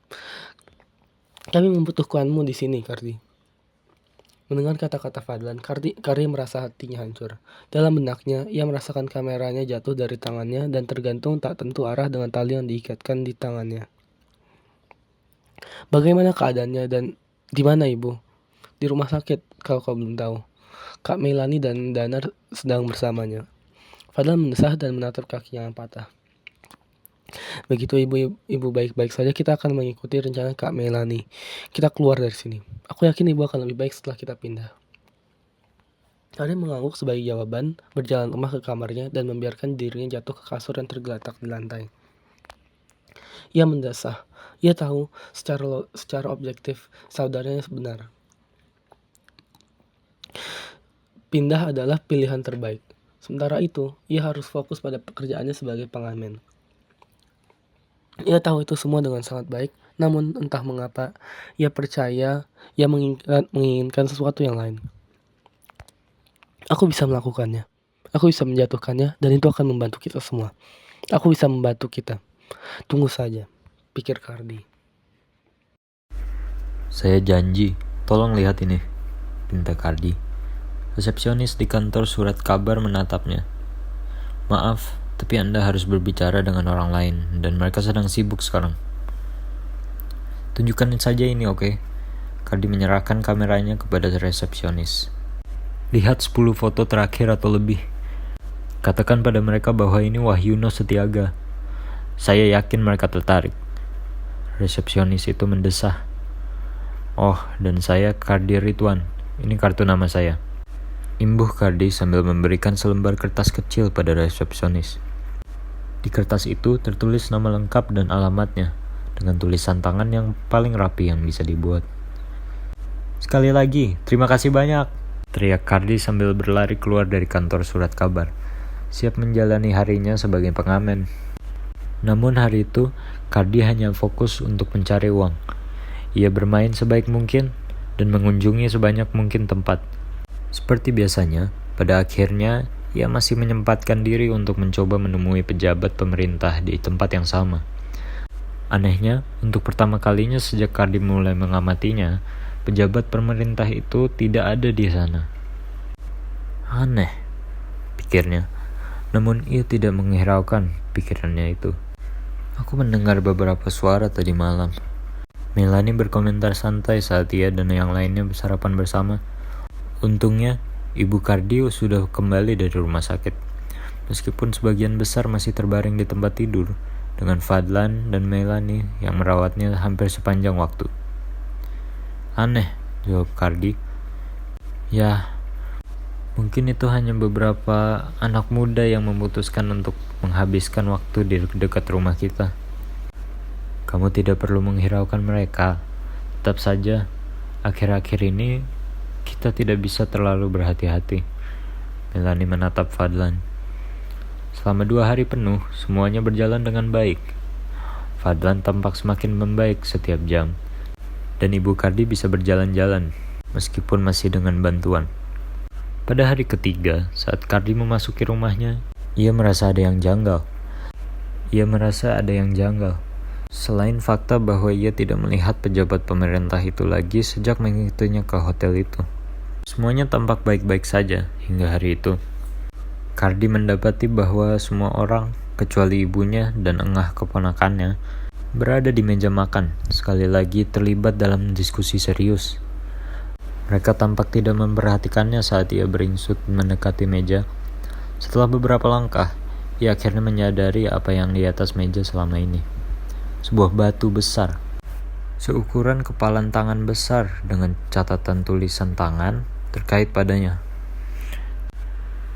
Kami membutuhkanmu di sini, Kardi. Mendengar kata-kata Fadlan, Kardi merasa hatinya hancur. Dalam benaknya, ia merasakan kameranya jatuh dari tangannya dan tergantung tak tentu arah dengan tali yang diikatkan di tangannya. Bagaimana keadaannya dan di mana ibu? Di rumah sakit, kalau kau belum tahu. Kak Melani dan Danar sedang bersamanya. Fadlan mendesah dan menatap kakinya yang patah. Begitu ibu baik-baik saja, kita akan mengikuti rencana Kak Melani. Kita keluar dari sini. Aku yakin ibu akan lebih baik setelah kita pindah. Arya mengangguk sebagai jawaban, berjalan lemah ke kamarnya dan membiarkan dirinya jatuh ke kasur yang tergeletak di lantai. Ia mendesah. Ia tahu secara objektif saudaranya benar. Pindah adalah pilihan terbaik. Sementara itu, ia harus fokus pada pekerjaannya sebagai pengamen. Ia tahu itu semua dengan sangat baik, namun entah mengapa ia percaya ia menginginkan sesuatu yang lain. Aku bisa melakukannya. Aku bisa menjatuhkannya dan itu akan membantu kita semua. Aku bisa membantu kita. Tunggu saja, pikir Kardi. Saya janji, tolong lihat ini, pinta Kardi. Resepsionis di kantor surat kabar menatapnya. Maaf, tapi Anda harus berbicara dengan orang lain dan mereka sedang sibuk sekarang. Tunjukkan saja ini, oke? Kardi menyerahkan kameranya kepada resepsionis. Lihat 10 foto terakhir atau lebih. Katakan pada mereka bahwa ini Wahyuno Setiaga. Saya yakin mereka tertarik. Resepsionis itu mendesah. Oh, dan saya Kardi Ridwan. Ini kartu nama saya. Imbuh Kardi sambil memberikan selembar kertas kecil pada resepsionis. Di kertas itu tertulis nama lengkap dan alamatnya, dengan tulisan tangan yang paling rapi yang bisa dibuat. Sekali lagi, terima kasih banyak, teriak Kardi sambil berlari keluar dari kantor surat kabar, siap menjalani harinya sebagai pengamen. Namun hari itu, Kardi hanya fokus untuk mencari uang. Ia bermain sebaik mungkin dan mengunjungi sebanyak mungkin tempat. Seperti biasanya, pada akhirnya ia masih menyempatkan diri untuk mencoba menemui pejabat pemerintah di tempat yang sama. Anehnya, untuk pertama kalinya sejak Kardi mulai mengamatinya, pejabat pemerintah itu tidak ada di sana. Aneh, pikirnya. Namun ia tidak menghiraukan pikirannya itu. Aku mendengar beberapa suara tadi malam. Melani berkomentar santai saat ia dan yang lainnya sarapan bersama. Untungnya, Ibu Kardi sudah kembali dari rumah sakit. Meskipun sebagian besar masih terbaring di tempat tidur, dengan Fadlan dan Melani yang merawatnya hampir sepanjang waktu. Aneh, jawab Kardi. Ya, mungkin itu hanya beberapa anak muda yang memutuskan untuk menghabiskan waktu di dekat rumah kita. Kamu tidak perlu menghiraukan mereka. Tetap saja, akhir-akhir ini kita tidak bisa terlalu berhati-hati. Melani menatap Fadlan. Selama 2 hari penuh, semuanya berjalan dengan baik. Fadlan tampak semakin membaik setiap jam. Dan Ibu Kardi bisa berjalan-jalan, meskipun masih dengan bantuan. Pada hari ketiga, saat Kardi memasuki rumahnya, ia merasa ada yang janggal. Selain fakta bahwa ia tidak melihat pejabat pemerintah itu lagi sejak mengikutinya ke hotel itu. Semuanya tampak baik-baik saja hingga hari itu. Kardi mendapati bahwa semua orang, kecuali ibunya dan engah keponakannya, berada di meja makan, sekali lagi terlibat dalam diskusi serius. Mereka tampak tidak memperhatikannya saat ia beringsut mendekati meja. Setelah beberapa langkah, ia akhirnya menyadari apa yang di atas meja selama ini. Sebuah batu besar, seukuran kepalan tangan besar dengan catatan tulisan tangan terkait padanya.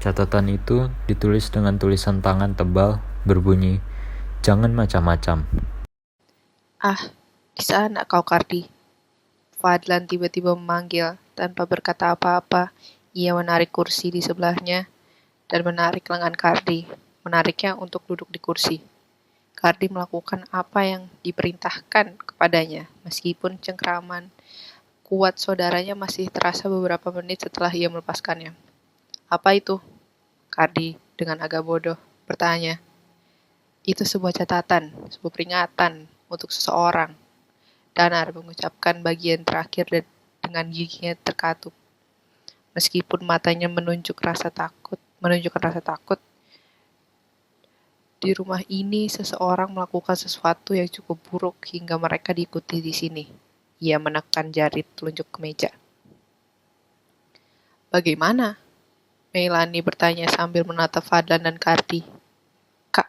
Catatan itu ditulis dengan tulisan tangan tebal berbunyi, "Jangan macam-macam." Ah, di sana kau Kardi. Fadlan tiba-tiba memanggil tanpa berkata apa-apa. Ia menarik kursi di sebelahnya dan menarik lengan Kardi, menariknya untuk duduk di kursi. Kardi melakukan apa yang diperintahkan kepadanya, meskipun cengkraman kuat saudaranya masih terasa beberapa menit setelah ia melepaskannya. Apa itu? Kardi dengan agak bodoh, bertanya, "Itu sebuah catatan, sebuah peringatan untuk seseorang." Danar mengucapkan bagian terakhir dengan giginya terkatup. Meskipun matanya menunjukkan rasa takut, di rumah ini seseorang melakukan sesuatu yang cukup buruk hingga mereka diikuti di sini. Ia menekan jari telunjuk ke meja. "Bagaimana?" Meilani bertanya sambil menatap Fadlan dan Kardi. "Kak,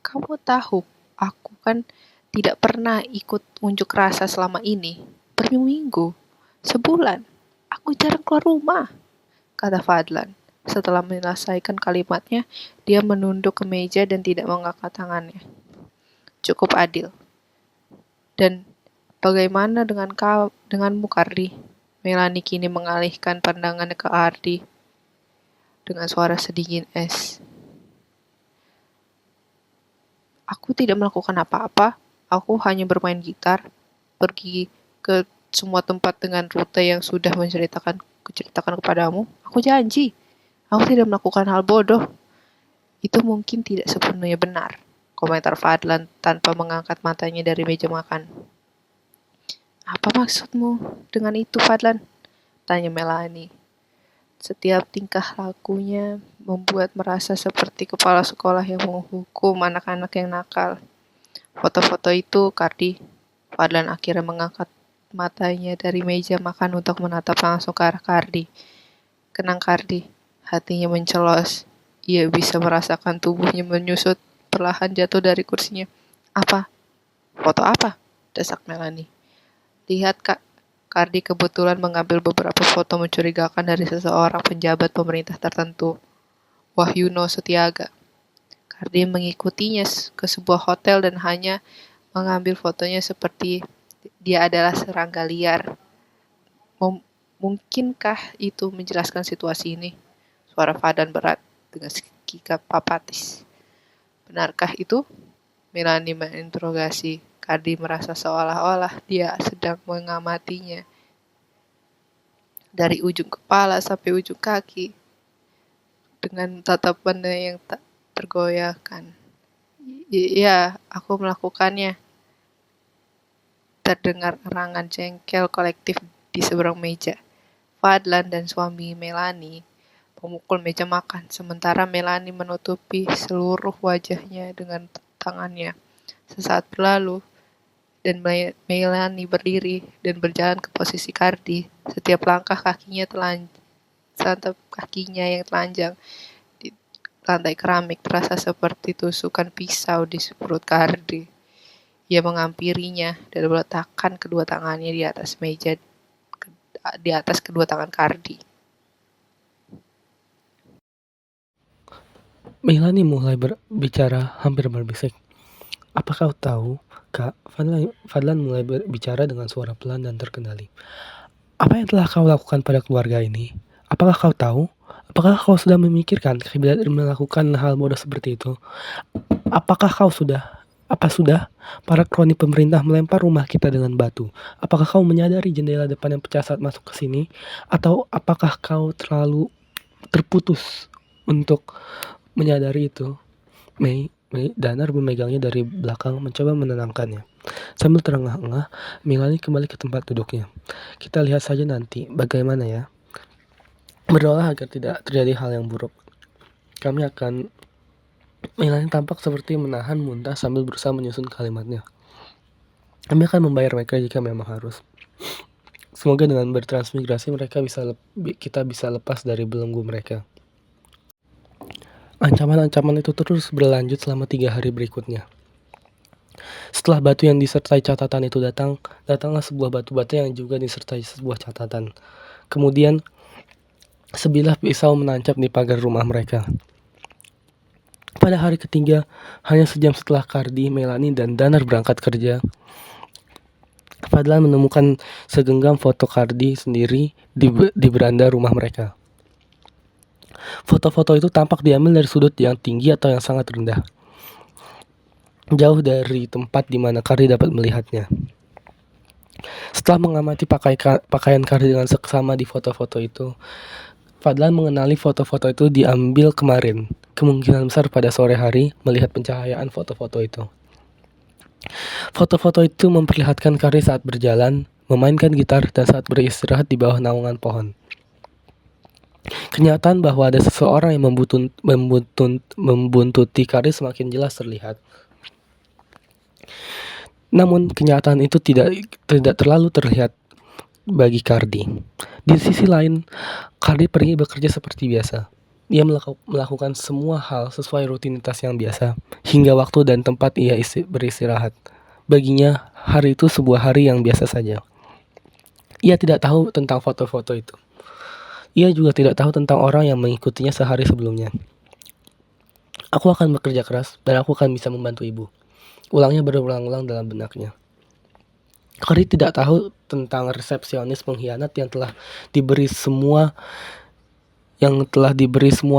kamu tahu, aku kan tidak pernah ikut unjuk rasa selama ini. Berminggu, sebulan, aku jarang keluar rumah," kata Fadlan. Setelah menyelesaikan kalimatnya, dia menunduk ke meja dan tidak mengangkat tangannya. "Cukup adil. Dan bagaimana denganmu, Kardi?" Meilani kini mengalihkan pandangannya ke Kardi dengan suara sedingin es. "Aku tidak melakukan apa-apa. Aku hanya bermain gitar, pergi ke semua tempat dengan rute yang sudah kuceritakan kepadamu. Aku janji, aku tidak melakukan hal bodoh." "Itu mungkin tidak sepenuhnya benar," komentar Fadlan tanpa mengangkat matanya dari meja makan. "Apa maksudmu dengan itu, Fadlan?" tanya Melanie. Setiap tingkah lakunya membuat merasa seperti kepala sekolah yang menghukum anak-anak yang nakal. "Foto-foto itu, Kardi." Fadlan akhirnya mengangkat matanya dari meja makan untuk menatap langsung ke arah Kardi. "Kenang, Kardi." Hatinya mencelos. Ia bisa merasakan tubuhnya menyusut, perlahan jatuh dari kursinya. "Apa? Foto apa?" desak Melanie. "Lihat, Kak." Kardi kebetulan mengambil beberapa foto mencurigakan dari seseorang pejabat pemerintah tertentu, Wahyuno Setiaga. Kardi mengikutinya ke sebuah hotel dan hanya mengambil fotonya seperti dia adalah serangga liar. Mungkinkah itu menjelaskan situasi ini? Suara Fadlan berat dengan sikap apatis. "Benarkah itu?" Melanie menginterogasi. Kardi merasa seolah-olah dia sedang mengamatinya dari ujung kepala sampai ujung kaki dengan tatapannya yang tak tergoyahkan. "Ya, aku melakukannya." Terdengar erangan jengkel kolektif di seberang meja. Fadlan dan suami Melanie memukul meja makan, sementara Melanie menutupi seluruh wajahnya dengan tangannya. Sesaat berlalu, dan Melanie berdiri dan berjalan ke posisi Kardi. Setiap langkah kakinya yang telanjang di lantai keramik terasa seperti tusukan pisau di perut Kardi. Ia menghampirinya dan meletakkan kedua tangannya di atas meja di atas kedua tangan Kardi. Melanie mulai berbicara hampir berbisik. "Apa kau tahu, Kak?" Fadlan mulai berbicara dengan suara pelan dan terkendali. "Apa yang telah kau lakukan pada keluarga ini? Apakah kau tahu? Apakah kau sudah memikirkan akibat melakukan hal bodoh seperti itu? Apa sudah para kroni pemerintah melempar rumah kita dengan batu? Apakah kau menyadari jendela depan yang pecah saat masuk ke sini? Atau apakah kau terlalu terputus untuk menyadari itu?" Danar memegangnya dari belakang, mencoba menenangkannya. Sambil terengah-engah, Melanie kembali ke tempat duduknya. "Kita lihat saja nanti bagaimana ya. Berdoalah agar tidak terjadi hal yang buruk. Melanie tampak seperti menahan muntah sambil berusaha menyusun kalimatnya. "Kami akan membayar mereka jika memang harus. Semoga dengan bertransmigrasi kita bisa lepas dari belenggu mereka." Ancaman-ancaman itu terus berlanjut selama 3 hari berikutnya. Setelah batu yang disertai catatan itu datanglah sebuah batu bata yang juga disertai sebuah catatan. Kemudian, sebilah pisau menancap di pagar rumah mereka. Pada hari ketiga, hanya sejam setelah Kardi, Melanie, dan Danar berangkat kerja, Fadlan menemukan segenggam foto Kardi sendiri di beranda rumah mereka. Foto-foto itu tampak diambil dari sudut yang tinggi atau yang sangat rendah, jauh dari tempat di mana Kardi dapat melihatnya. Setelah mengamati pakaian Kardi dengan seksama di foto-foto itu, Fadlan mengenali foto-foto itu diambil kemarin, kemungkinan besar pada sore hari melihat pencahayaan foto-foto itu. Foto-foto itu memperlihatkan Cardi saat berjalan, memainkan gitar, dan saat beristirahat di bawah naungan pohon. Kenyataan bahwa ada seseorang yang membuntuti Cardi semakin jelas terlihat. Namun kenyataan itu tidak terlalu terlihat bagi Cardi. Di sisi lain, Cardi pergi bekerja seperti biasa. Ia melakukan semua hal sesuai rutinitas yang biasa, hingga waktu dan tempat ia beristirahat. Baginya, hari itu sebuah hari yang biasa saja. Ia tidak tahu tentang foto-foto itu. Ia juga tidak tahu tentang orang yang mengikutinya sehari sebelumnya. Aku akan bekerja keras, dan aku akan bisa membantu ibu. Ulangnya berulang-ulang dalam benaknya. Cardi tidak tahu tentang resepsionis pengkhianat yang telah diberi semua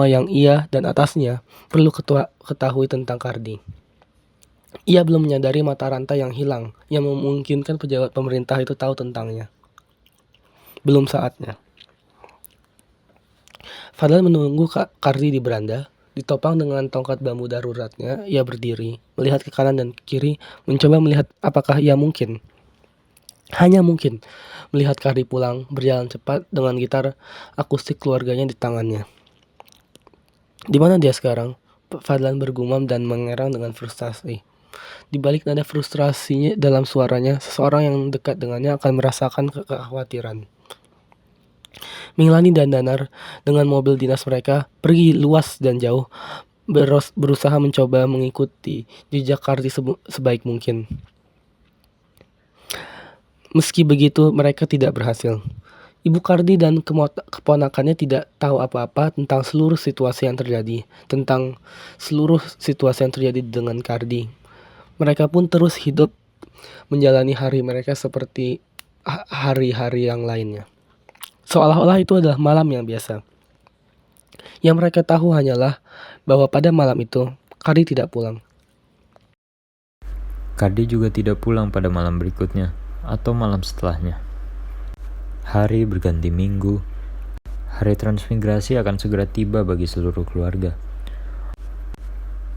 yang ia dan atasnya perlu ketahui tentang Cardi. Ia belum menyadari mata rantai yang hilang yang memungkinkan pejabat pemerintah itu tahu tentangnya. Belum saatnya. Fadlan menunggu Cardi di beranda. Ditopang dengan tongkat bambu daruratnya, ia berdiri, melihat ke kanan dan kiri, mencoba melihat apakah ia mungkin. Hanya mungkin melihat Cardi pulang berjalan cepat dengan gitar akustik keluarganya di tangannya. Di mana dia sekarang? Fadlan bergumam dan mengerang dengan frustasi. Di balik nada frustrasinya dalam suaranya, seseorang yang dekat dengannya akan merasakan kekhawatiran. Milani dan Danar dengan mobil dinas mereka pergi luas dan jauh, berusaha mencoba mengikuti jejak Cardi sebaik mungkin. Meski begitu, mereka tidak berhasil. Ibu Cardi dan keponakannya tidak tahu apa-apa tentang seluruh situasi yang terjadi dengan Cardi. Mereka pun terus hidup menjalani hari mereka seperti hari-hari yang lainnya. Seolah-olah itu adalah malam yang biasa. Yang mereka tahu hanyalah bahwa pada malam itu, Cardi tidak pulang. Cardi juga tidak pulang pada malam berikutnya atau malam setelahnya. Hari berganti minggu. Hari transmigrasi akan segera tiba bagi seluruh keluarga.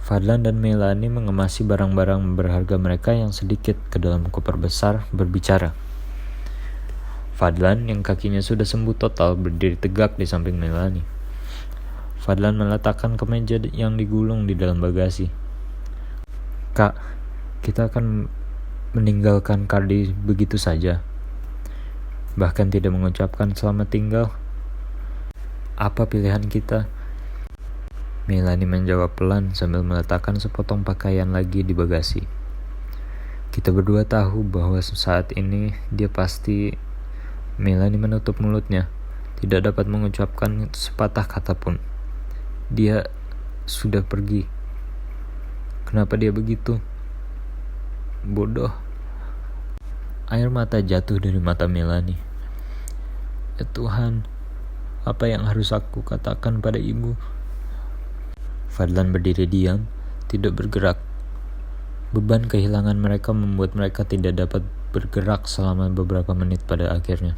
Fadlan dan Melanie mengemasi barang-barang berharga mereka yang sedikit ke dalam koper besar, berbicara. Fadlan yang kakinya sudah sembuh total berdiri tegak di samping Melanie. Fadlan meletakkan kemeja yang digulung di dalam bagasi. Kak, kita akan meninggalkan Cardi begitu saja. Bahkan tidak mengucapkan selamat tinggal. Apa pilihan kita? Melanie menjawab pelan sambil meletakkan sepotong pakaian lagi di bagasi. Kita berdua tahu bahwa saat ini dia pasti... Melanie menutup mulutnya, tidak dapat mengucapkan sepatah kata pun. Dia sudah pergi. Kenapa dia begitu? Bodoh. Air mata jatuh dari mata Melanie. Ya Tuhan, apa yang harus aku katakan pada ibu? Fadlan berdiri diam, tidak bergerak. Beban kehilangan mereka membuat mereka tidak dapat bergerak selama beberapa menit pada akhirnya.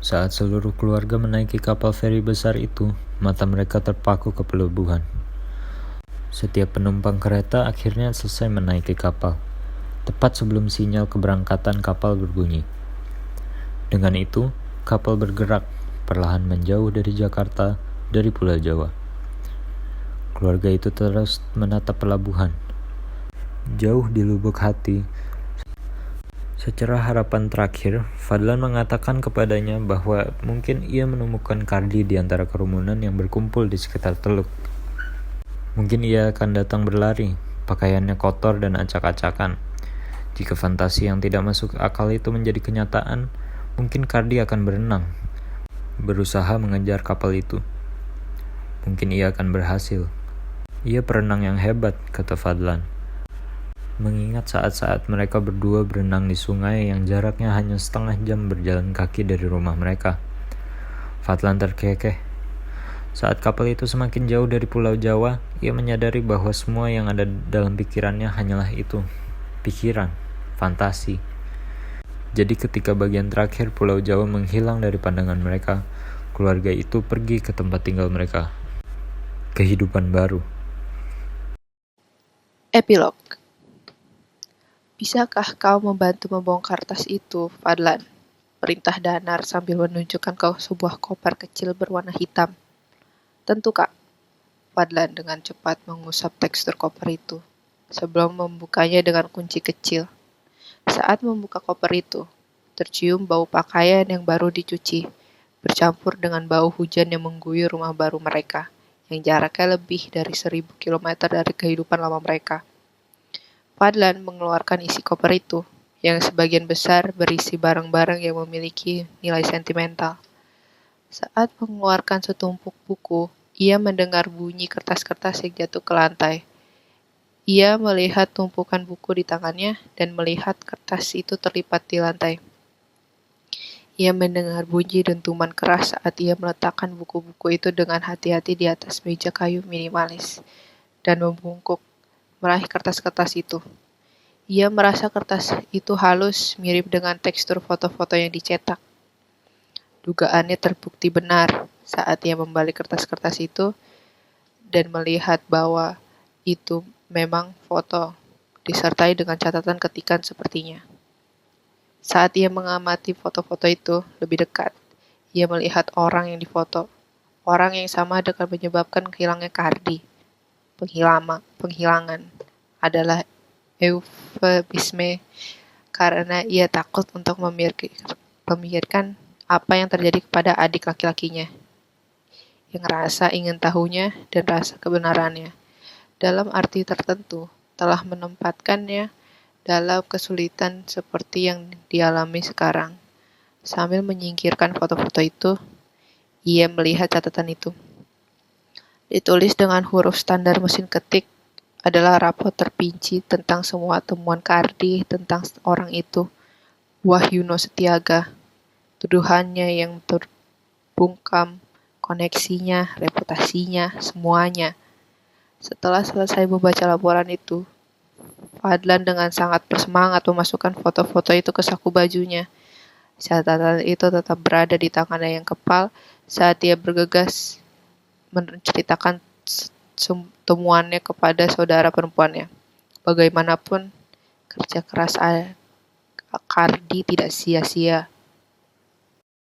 Saat seluruh keluarga menaiki kapal feri besar itu, mata mereka terpaku ke pelabuhan. Setiap penumpang kereta akhirnya selesai menaiki kapal, tepat sebelum sinyal keberangkatan kapal berbunyi. Dengan itu, kapal bergerak, perlahan menjauh dari Jakarta, dari Pulau Jawa. Keluarga itu terus menatap pelabuhan. Jauh di lubuk hati, secara harapan terakhir, Fadlan mengatakan kepadanya bahwa mungkin ia menemukan Cardi di antara kerumunan yang berkumpul di sekitar teluk. Mungkin ia akan datang berlari, pakaiannya kotor dan acak-acakan. Jika fantasi yang tidak masuk akal itu menjadi kenyataan, mungkin Cardi akan berenang, berusaha mengejar kapal itu. Mungkin ia akan berhasil. Ia perenang yang hebat, kata Fadlan. Mengingat saat-saat mereka berdua berenang di sungai yang jaraknya hanya setengah jam berjalan kaki dari rumah mereka. Fadlan terkekeh. Saat kapal itu semakin jauh dari Pulau Jawa, ia menyadari bahwa semua yang ada dalam pikirannya hanyalah itu, pikiran, fantasi. Jadi ketika bagian terakhir Pulau Jawa menghilang dari pandangan mereka, keluarga itu pergi ke tempat tinggal mereka. kehidupan baru. Epilog. Bisakah kau membantu membongkar tas itu, Fadlan? Perintah Danar sambil menunjukkan ke sebuah koper kecil berwarna hitam. Tentu, Kak. Fadlan dengan cepat mengusap tekstur koper itu, sebelum membukanya dengan kunci kecil. Saat membuka koper itu, tercium bau pakaian yang baru dicuci, bercampur dengan bau hujan yang mengguyur rumah baru mereka, yang jaraknya lebih dari 1000 kilometer dari kehidupan lama mereka. Fadlan mengeluarkan isi koper itu, yang sebagian besar berisi barang-barang yang memiliki nilai sentimental. Saat mengeluarkan setumpuk buku, ia mendengar bunyi kertas-kertas yang jatuh ke lantai. Ia melihat tumpukan buku di tangannya dan melihat kertas itu terlipat di lantai. Ia mendengar bunyi dentuman keras saat ia meletakkan buku-buku itu dengan hati-hati di atas meja kayu minimalis dan membungkuk meraih kertas-kertas itu. Ia merasa kertas itu halus, mirip dengan tekstur foto-foto yang dicetak. Dugaannya terbukti benar saat ia membalik kertas-kertas itu dan melihat bahwa itu memang foto, disertai dengan catatan ketikan sepertinya. Saat ia mengamati foto-foto itu lebih dekat, ia melihat orang yang difoto. Orang yang sama dengan menyebabkan hilangnya Cardi. Penghilangan adalah eufemisme karena ia takut untuk memikirkan apa yang terjadi kepada adik laki-lakinya, yang rasa ingin tahunya dan rasa kebenarannya, dalam arti tertentu, telah menempatkannya dalam kesulitan seperti yang dialami sekarang. Sambil menyingkirkan foto-foto itu, ia melihat catatan itu. Ditulis dengan huruf standar mesin ketik, adalah rapot terpinci tentang semua temuan Cardi tentang orang itu, Wahyuno Setiaga. Tuduhannya yang terbungkam, koneksinya, reputasinya, semuanya. Setelah selesai membaca laporan itu, Fadlan dengan sangat bersemangat memasukkan foto-foto itu ke saku bajunya. Catatan itu tetap berada di tangannya yang kepal saat ia bergegas menceritakan temuannya kepada saudara perempuannya. Bagaimanapun, kerja keras Cardi tidak sia-sia.